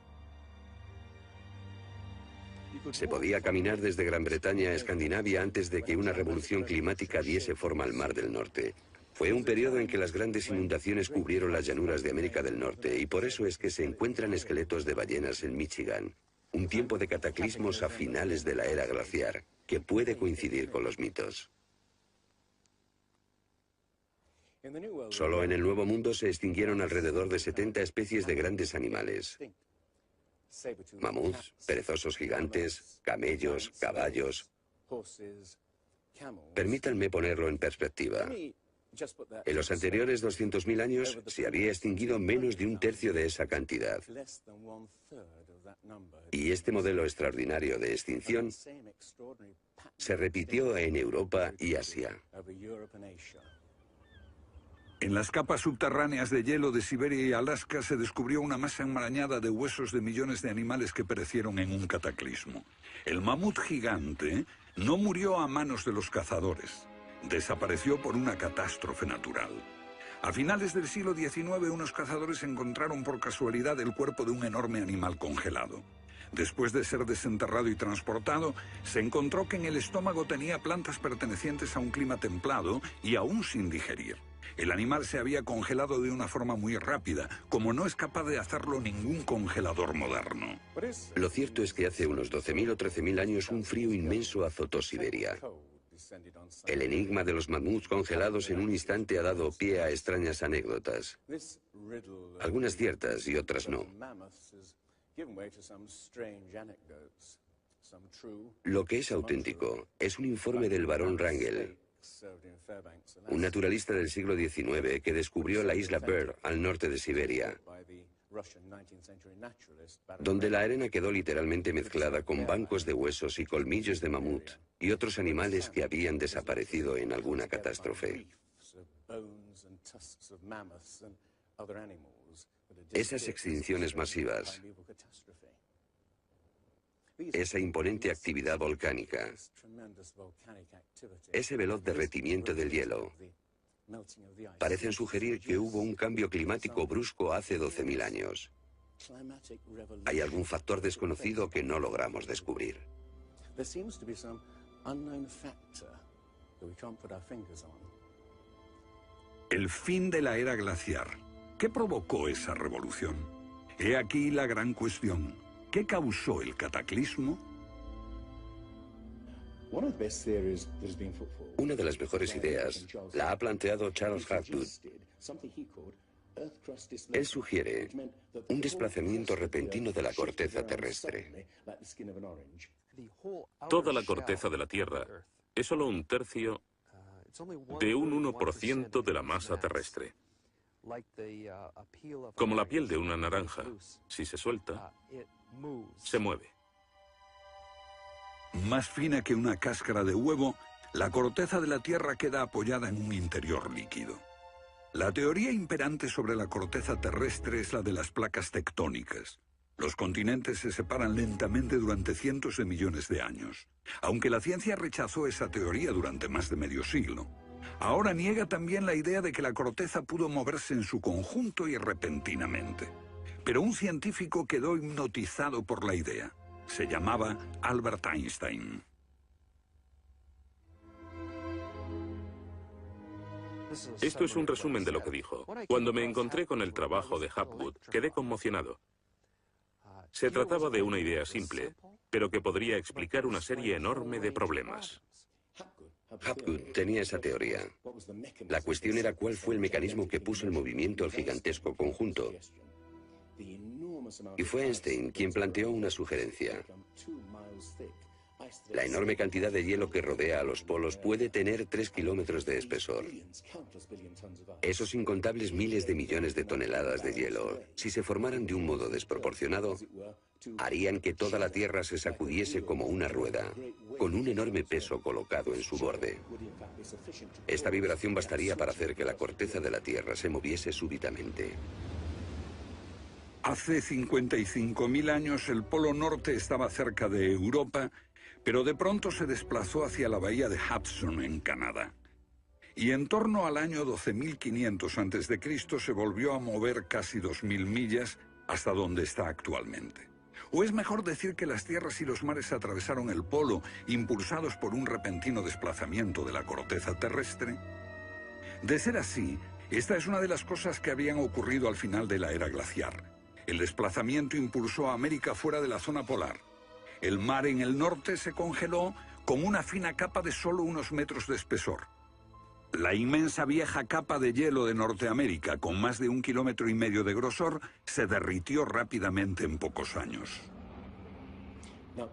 Se podía caminar desde Gran Bretaña a Escandinavia antes de que una revolución climática diese forma al Mar del Norte. Fue un periodo en que las grandes inundaciones cubrieron las llanuras de América del Norte, y por eso es que se encuentran esqueletos de ballenas en Michigan. Un tiempo de cataclismos a finales de la era glaciar, que puede coincidir con los mitos. Solo en el Nuevo Mundo se extinguieron alrededor de 70 especies de grandes animales. Mamuts, perezosos gigantes, camellos, caballos. Permítanme ponerlo en perspectiva. En los anteriores 200.000 años se había extinguido menos de 1/3 de esa cantidad. Y este modelo extraordinario de extinción se repitió en Europa y Asia. En las capas subterráneas de hielo de Siberia y Alaska se descubrió una masa enmarañada de huesos de millones de animales que perecieron en un cataclismo. El mamut gigante no murió a manos de los cazadores. Desapareció por una catástrofe natural. A finales del siglo XIX, unos cazadores encontraron por casualidad el cuerpo de un enorme animal congelado. Después de ser desenterrado y transportado, se encontró que en el estómago tenía plantas pertenecientes a un clima templado y aún sin digerir. El animal se había congelado de una forma muy rápida, como no es capaz de hacerlo ningún congelador moderno. Lo cierto es que hace unos 12.000 o 13.000 años un frío inmenso azotó Siberia. El enigma de los mamuts congelados en un instante ha dado pie a extrañas anécdotas. Algunas ciertas y otras no. Lo que es auténtico es un informe del barón Wrangel, un naturalista del siglo XIX que descubrió la isla Byrd al norte de Siberia, donde la arena quedó literalmente mezclada con bancos de huesos y colmillos de mamut y otros animales que habían desaparecido en alguna catástrofe. Esas extinciones masivas, esa imponente actividad volcánica, ese veloz derretimiento del hielo, parecen sugerir que hubo un cambio climático brusco hace 12.000 años. Hay algún factor desconocido que no logramos descubrir. El fin de la era glaciar. ¿Qué provocó esa revolución? He aquí la gran cuestión. ¿Qué causó el cataclismo? Una de las mejores ideas la ha planteado Charles Hartwood, Él sugiere un desplazamiento repentino de la corteza terrestre. Toda la corteza de la Tierra es solo un tercio de un 1% de la masa terrestre. Como la piel de una naranja, si se suelta, se mueve. Más fina que una cáscara de huevo, la corteza de la Tierra queda apoyada en un interior líquido. La teoría imperante sobre la corteza terrestre es la de las placas tectónicas. Los continentes se separan lentamente durante cientos de millones de años, aunque la ciencia rechazó esa teoría durante más de medio siglo. Ahora niega también la idea de que la corteza pudo moverse en su conjunto y repentinamente. Pero un científico quedó hipnotizado por la idea. Se llamaba Albert Einstein. Esto es un resumen de lo que dijo. Cuando me encontré con el trabajo de Hapgood, quedé conmocionado. Se trataba de una idea simple, pero que podría explicar una serie enorme de problemas. Hapgood tenía esa teoría. La cuestión era cuál fue el mecanismo que puso en movimiento el gigantesco conjunto. Y fue Einstein quien planteó una sugerencia. La enorme cantidad de hielo que rodea a los polos puede tener 3 kilómetros de espesor. Esos incontables miles de millones de toneladas de hielo, si se formaran de un modo desproporcionado, harían que toda la Tierra se sacudiese como una rueda, con un enorme peso colocado en su borde. Esta vibración bastaría para hacer que la corteza de la Tierra se moviese súbitamente. Hace 55.000 años el Polo Norte estaba cerca de Europa, pero de pronto se desplazó hacia la bahía de Hudson, en Canadá. Y en torno al año 12.500 a.C. se volvió a mover casi 2.000 millas hasta donde está actualmente. O es mejor decir que las tierras y los mares atravesaron el polo, impulsados por un repentino desplazamiento de la corteza terrestre. De ser así, esta es una de las cosas que habían ocurrido al final de la era glaciar. El desplazamiento impulsó a América fuera de la zona polar. El mar en el norte se congeló con una fina capa de solo unos metros de espesor. La inmensa vieja capa de hielo de Norteamérica, con más de 1,5 kilómetros de grosor, se derritió rápidamente en pocos años.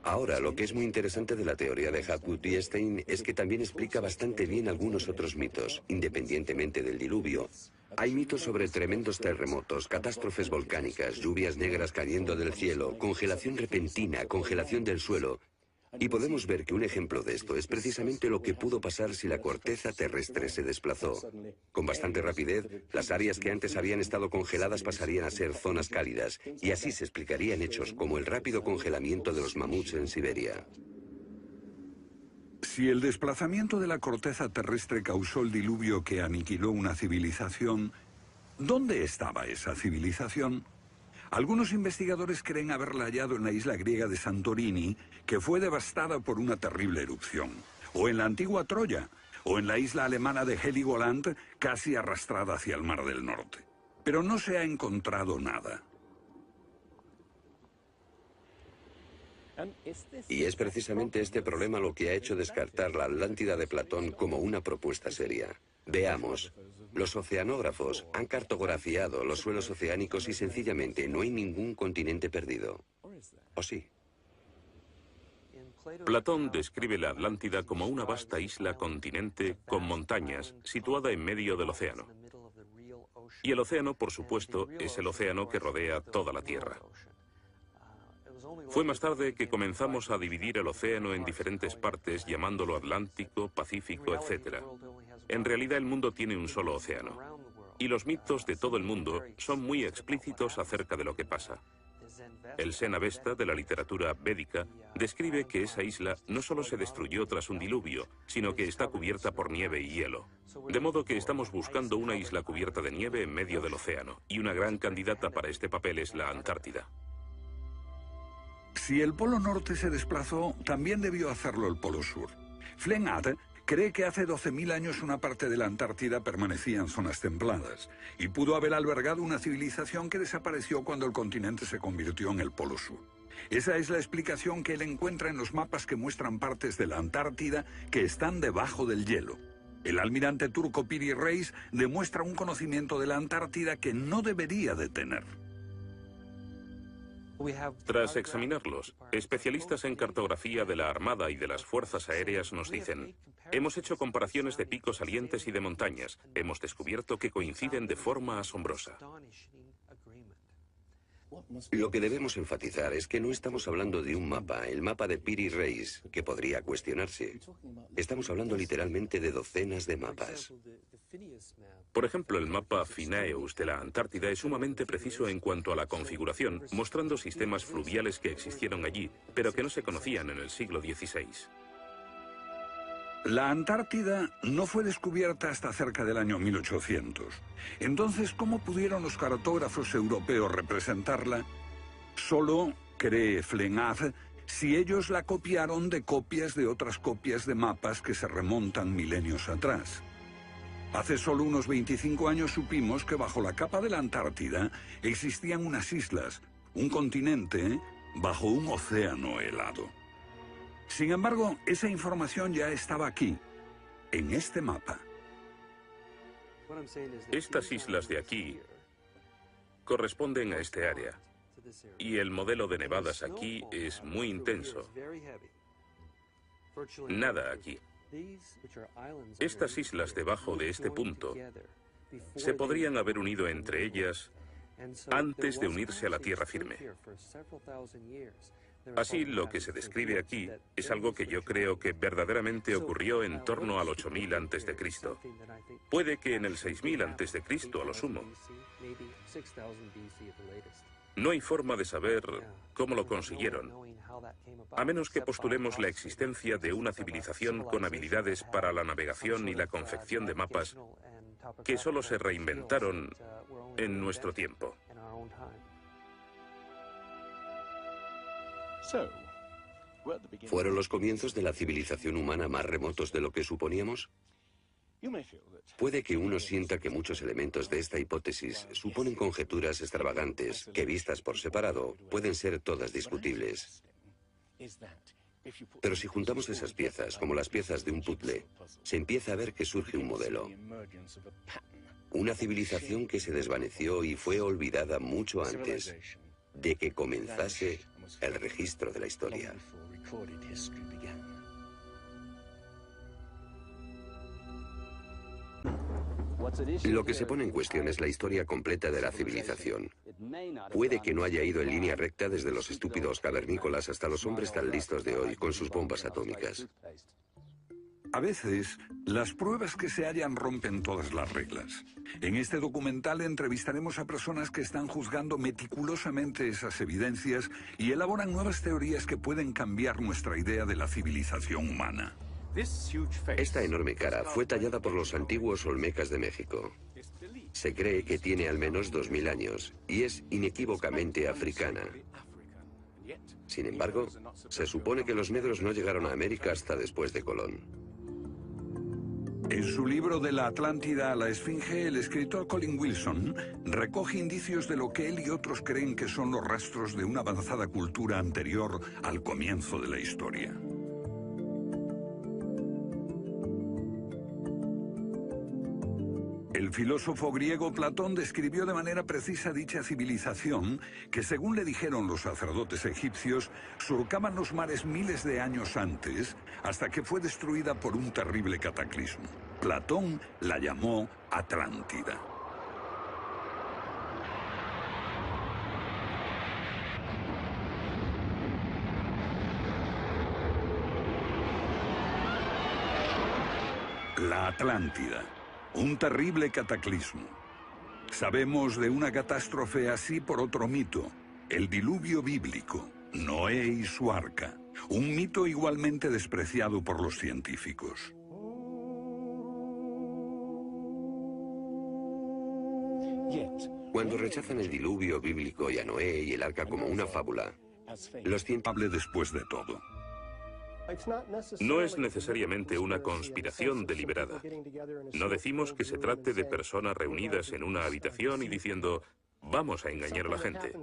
Ahora, lo que es muy interesante de la teoría de Hapgood y Einstein es que también explica bastante bien algunos otros mitos, independientemente del diluvio. Hay mitos sobre tremendos terremotos, catástrofes volcánicas, lluvias negras cayendo del cielo, congelación repentina, congelación del suelo. Y podemos ver que un ejemplo de esto es precisamente lo que pudo pasar si la corteza terrestre se desplazó. Con bastante rapidez, las áreas que antes habían estado congeladas pasarían a ser zonas cálidas, y así se explicarían hechos como el rápido congelamiento de los mamuts en Siberia. Si el desplazamiento de la corteza terrestre causó el diluvio que aniquiló una civilización, ¿dónde estaba esa civilización? Algunos investigadores creen haberla hallado en la isla griega de Santorini, que fue devastada por una terrible erupción, o en la antigua Troya, o en la isla alemana de Heligoland, casi arrastrada hacia el Mar del Norte. Pero no se ha encontrado nada. Y es precisamente este problema lo que ha hecho descartar la Atlántida de Platón como una propuesta seria. Veamos. Los oceanógrafos han cartografiado los suelos oceánicos y sencillamente no hay ningún continente perdido. ¿O sí? Platón describe la Atlántida como una vasta isla-continente con montañas situada en medio del océano. Y el océano, por supuesto, es el océano que rodea toda la Tierra. Fue más tarde que comenzamos a dividir el océano en diferentes partes, llamándolo Atlántico, Pacífico, etc. En realidad el mundo tiene un solo océano. Y los mitos de todo el mundo son muy explícitos acerca de lo que pasa. El Zen-Avesta de la literatura védica describe que esa isla no solo se destruyó tras un diluvio, sino que está cubierta por nieve y hielo. De modo que estamos buscando una isla cubierta de nieve en medio del océano, y una gran candidata para este papel es la Antártida. Si el Polo Norte se desplazó, también debió hacerlo el Polo Sur. Flennat cree que hace 12.000 años una parte de la Antártida permanecía en zonas templadas y pudo haber albergado una civilización que desapareció cuando el continente se convirtió en el Polo Sur. Esa es la explicación que él encuentra en los mapas que muestran partes de la Antártida que están debajo del hielo. El almirante turco Piri Reis demuestra un conocimiento de la Antártida que no debería de tener. Tras examinarlos, especialistas en cartografía de la Armada y de las Fuerzas Aéreas nos dicen: hemos hecho comparaciones de picos salientes y de montañas. Hemos descubierto que coinciden de forma asombrosa. Lo que debemos enfatizar es que no estamos hablando de un mapa, el mapa de Piri Reis, que podría cuestionarse. Estamos hablando literalmente de docenas de mapas. Por ejemplo, el mapa Phineus de la Antártida es sumamente preciso en cuanto a la configuración, mostrando sistemas fluviales que existieron allí, pero que no se conocían en el siglo XVI. La Antártida no fue descubierta hasta cerca del año 1800. Entonces, ¿cómo pudieron los cartógrafos europeos representarla? Solo, cree Flenard, si ellos la copiaron de copias de otras copias de mapas que se remontan milenios atrás. Hace solo unos 25 años supimos que bajo la capa de la Antártida existían unas islas, un continente bajo un océano helado. Sin embargo, esa información ya estaba aquí, en este mapa. Estas islas de aquí corresponden a este área, y el modelo de nevadas aquí es muy intenso. Nada aquí. Estas islas debajo de este punto se podrían haber unido entre ellas antes de unirse a la tierra firme. Así, lo que se describe aquí es algo que yo creo que verdaderamente ocurrió en torno al 8000 a.C. Puede que en el 6000 a.C. a lo sumo. No hay forma de saber cómo lo consiguieron, a menos que postulemos la existencia de una civilización con habilidades para la navegación y la confección de mapas que solo se reinventaron en nuestro tiempo. ¿Fueron los comienzos de la civilización humana más remotos de lo que suponíamos? Puede que uno sienta que muchos elementos de esta hipótesis suponen conjeturas extravagantes que, vistas por separado, pueden ser todas discutibles. Pero si juntamos esas piezas, como las piezas de un puzzle, se empieza a ver que surge un modelo. Una civilización que se desvaneció y fue olvidada mucho antes de que comenzase el registro de la historia. Lo que se pone en cuestión es la historia completa de la civilización. Puede que no haya ido en línea recta desde los estúpidos cavernícolas hasta los hombres tan listos de hoy con sus bombas atómicas. A veces, las pruebas que se hallan rompen todas las reglas. En este documental entrevistaremos a personas que están juzgando meticulosamente esas evidencias y elaboran nuevas teorías que pueden cambiar nuestra idea de la civilización humana. Esta enorme cara fue tallada por los antiguos olmecas de México. Se cree que tiene al menos 2000 años y es inequívocamente africana. Sin embargo, se supone que los negros no llegaron a América hasta después de Colón. En su libro De la Atlántida a la Esfinge, el escritor Colin Wilson recoge indicios de lo que él y otros creen que son los rastros de una avanzada cultura anterior al comienzo de la historia. El filósofo griego Platón describió de manera precisa dicha civilización que, según le dijeron los sacerdotes egipcios, surcaban los mares miles de años antes, hasta que fue destruida por un terrible cataclismo. Platón la llamó Atlántida. La Atlántida. Un terrible cataclismo. Sabemos de una catástrofe así por otro mito, el diluvio bíblico, Noé y su arca, un mito igualmente despreciado por los científicos. Cuando rechazan el diluvio bíblico y a Noé y el arca como una fábula, los científicos... Hable después de todo. No es necesariamente una conspiración deliberada. No decimos que se trate de personas reunidas en una habitación y diciendo: vamos a engañar a la gente.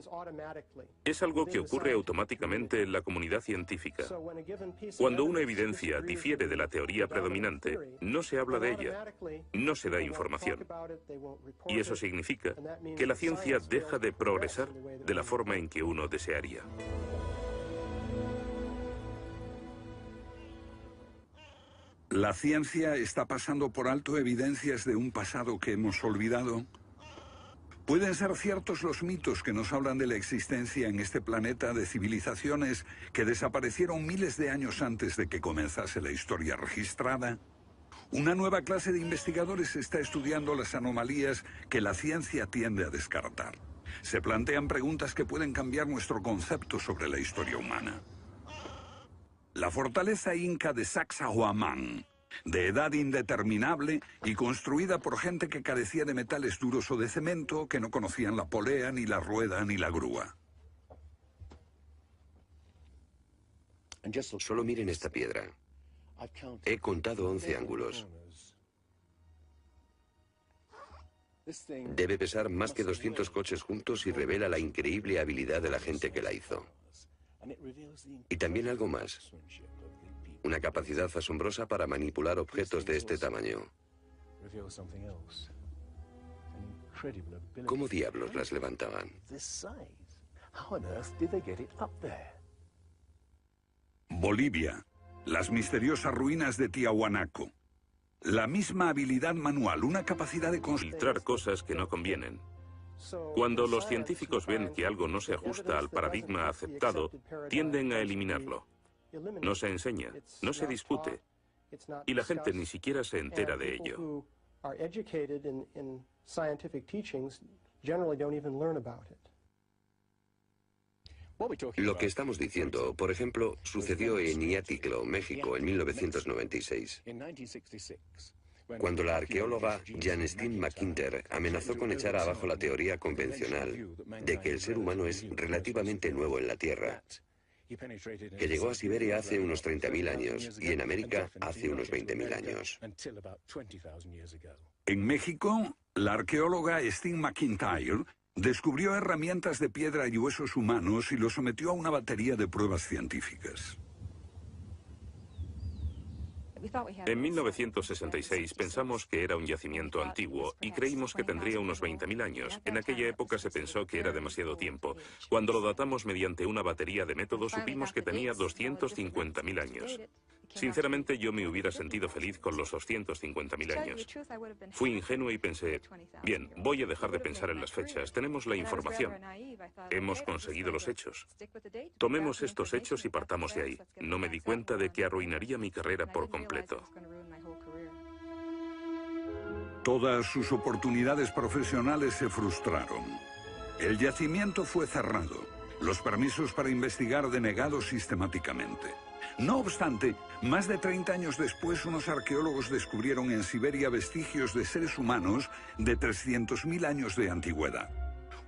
Es algo que ocurre automáticamente en la comunidad científica. Cuando una evidencia difiere de la teoría predominante, no se habla de ella, no se da información. Y eso significa que la ciencia deja de progresar de la forma en que uno desearía. ¿La ciencia está pasando por alto evidencias de un pasado que hemos olvidado? ¿Pueden ser ciertos los mitos que nos hablan de la existencia en este planeta de civilizaciones que desaparecieron miles de años antes de que comenzase la historia registrada? Una nueva clase de investigadores está estudiando las anomalías que la ciencia tiende a descartar. Se plantean preguntas que pueden cambiar nuestro concepto sobre la historia humana. La fortaleza inca de Sacsayhuamán, de edad indeterminable y construida por gente que carecía de metales duros o de cemento, que no conocían la polea, ni la rueda, ni la grúa. Solo miren esta piedra. He contado 11 ángulos. Debe pesar más que 200 coches juntos y revela la increíble habilidad de la gente que la hizo. Y también algo más. Una capacidad asombrosa para manipular objetos de este tamaño. ¿Cómo diablos las levantaban? Bolivia. Las misteriosas ruinas de Tiahuanaco. La misma habilidad manual, una capacidad de filtrar cosas que no convienen. Cuando los científicos ven que algo no se ajusta al paradigma aceptado, tienden a eliminarlo. No se enseña, no se discute, y la gente ni siquiera se entera de ello. Lo que estamos diciendo, por ejemplo, sucedió en Iaticlo, México, en 1996. Cuando la arqueóloga Janestine McIntyre amenazó con echar abajo la teoría convencional de que el ser humano es relativamente nuevo en la Tierra, que llegó a Siberia hace unos 30.000 años y en América hace unos 20.000 años. En México, la arqueóloga Stine McIntyre descubrió herramientas de piedra y huesos humanos y los sometió a una batería de pruebas científicas. En 1966 pensamos que era un yacimiento antiguo y creímos que tendría unos 20.000 años. En aquella época se pensó que era demasiado tiempo. Cuando lo datamos mediante una batería de métodos supimos que tenía 250.000 años. Sinceramente yo me hubiera sentido feliz con los 250.000 años. Fui ingenuo y pensé, bien, voy a dejar de pensar en las fechas. Tenemos la información. Hemos conseguido los hechos. Tomemos estos hechos y partamos de ahí. No me di cuenta de que arruinaría mi carrera por completo. Todas sus oportunidades profesionales se frustraron. El yacimiento fue cerrado. Los permisos para investigar denegados sistemáticamente. No obstante, más de 30 años después, unos arqueólogos descubrieron en Siberia vestigios de seres humanos de 300.000 años de antigüedad.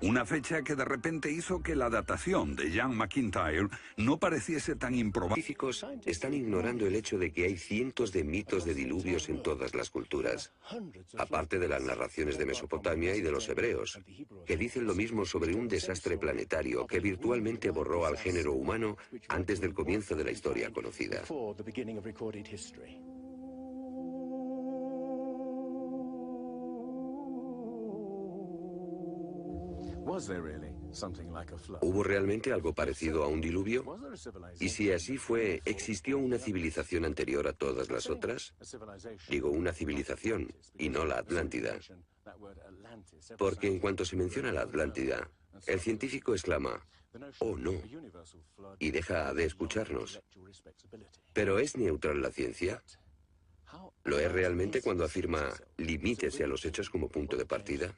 Una fecha que de repente hizo que la datación de Jan McIntyre no pareciese tan improbable. Los científicos están ignorando el hecho de que hay cientos de mitos de diluvios en todas las culturas, aparte de las narraciones de Mesopotamia y de los hebreos, que dicen lo mismo sobre un desastre planetario que virtualmente borró al género humano antes del comienzo de la historia conocida. ¿Hubo realmente algo parecido a un diluvio? Y si así fue, ¿existió una civilización anterior a todas las otras? Digo, una civilización, y no la Atlántida. Porque en cuanto se menciona la Atlántida, el científico exclama, «Oh, no», y deja de escucharnos. ¿Pero es neutral la ciencia? ¿Lo es realmente cuando afirma, limítese a los hechos como punto de partida?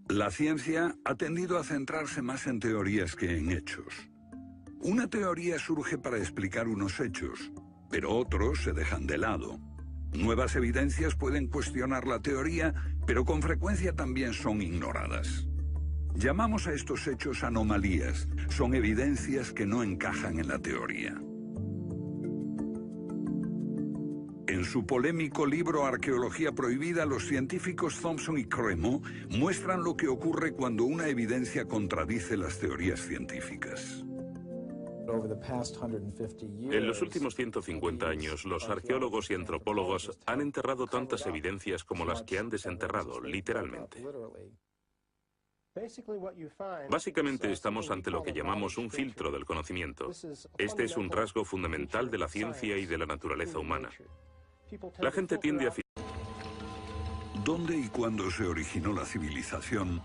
La ciencia ha tendido a centrarse más en teorías que en hechos. Una teoría surge para explicar unos hechos, pero otros se dejan de lado. Nuevas evidencias pueden cuestionar la teoría, pero con frecuencia también son ignoradas. Llamamos a estos hechos anomalías. Son evidencias que no encajan en la teoría. En su polémico libro Arqueología Prohibida, los científicos Thompson y Cremo muestran lo que ocurre cuando una evidencia contradice las teorías científicas. En los últimos 150 años, los arqueólogos y antropólogos han enterrado tantas evidencias como las que han desenterrado, literalmente. Básicamente estamos ante lo que llamamos un filtro del conocimiento. Este es un rasgo fundamental de la ciencia y de la naturaleza humana. La gente tiende a... ¿Dónde y cuándo se originó la civilización?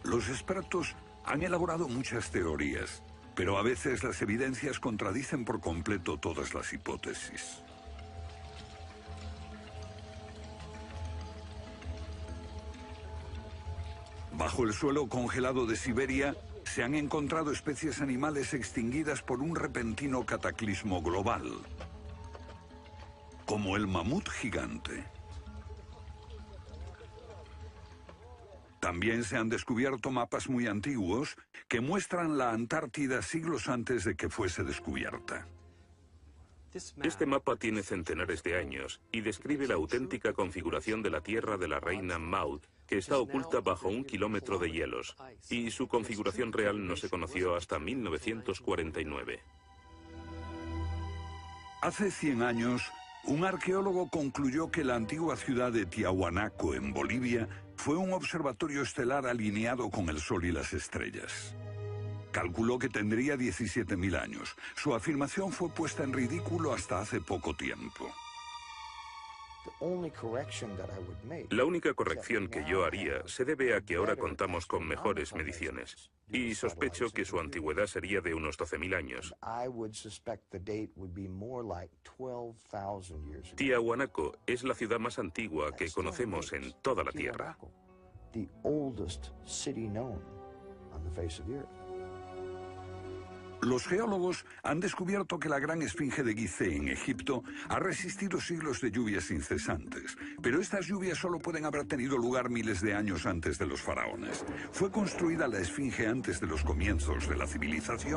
Los expertos han elaborado muchas teorías, pero a veces las evidencias contradicen por completo todas las hipótesis. Bajo el suelo congelado de Siberia se han encontrado especies animales extinguidas por un repentino cataclismo global, como el mamut gigante. También se han descubierto mapas muy antiguos que muestran la Antártida siglos antes de que fuese descubierta. Este mapa tiene centenares de años y describe la auténtica configuración de la Tierra de la reina Maud, que está oculta bajo 1 kilómetro de hielos, y su configuración real no se conoció hasta 1949. Hace 100 años, un arqueólogo concluyó que la antigua ciudad de Tiahuanaco, en Bolivia, fue un observatorio estelar alineado con el Sol y las estrellas. Calculó que tendría 17.000 años. Su afirmación fue puesta en ridículo hasta hace poco tiempo. La única corrección que yo haría se debe a que ahora contamos con mejores mediciones, y sospecho que su antigüedad sería de unos 12.000 años. Tiahuanaco es la ciudad más antigua que conocemos en toda la Tierra. Los geólogos han descubierto que la gran esfinge de Gizeh en Egipto ha resistido siglos de lluvias incesantes, pero estas lluvias solo pueden haber tenido lugar miles de años antes de los faraones. Fue construida la esfinge antes de los comienzos de la civilización.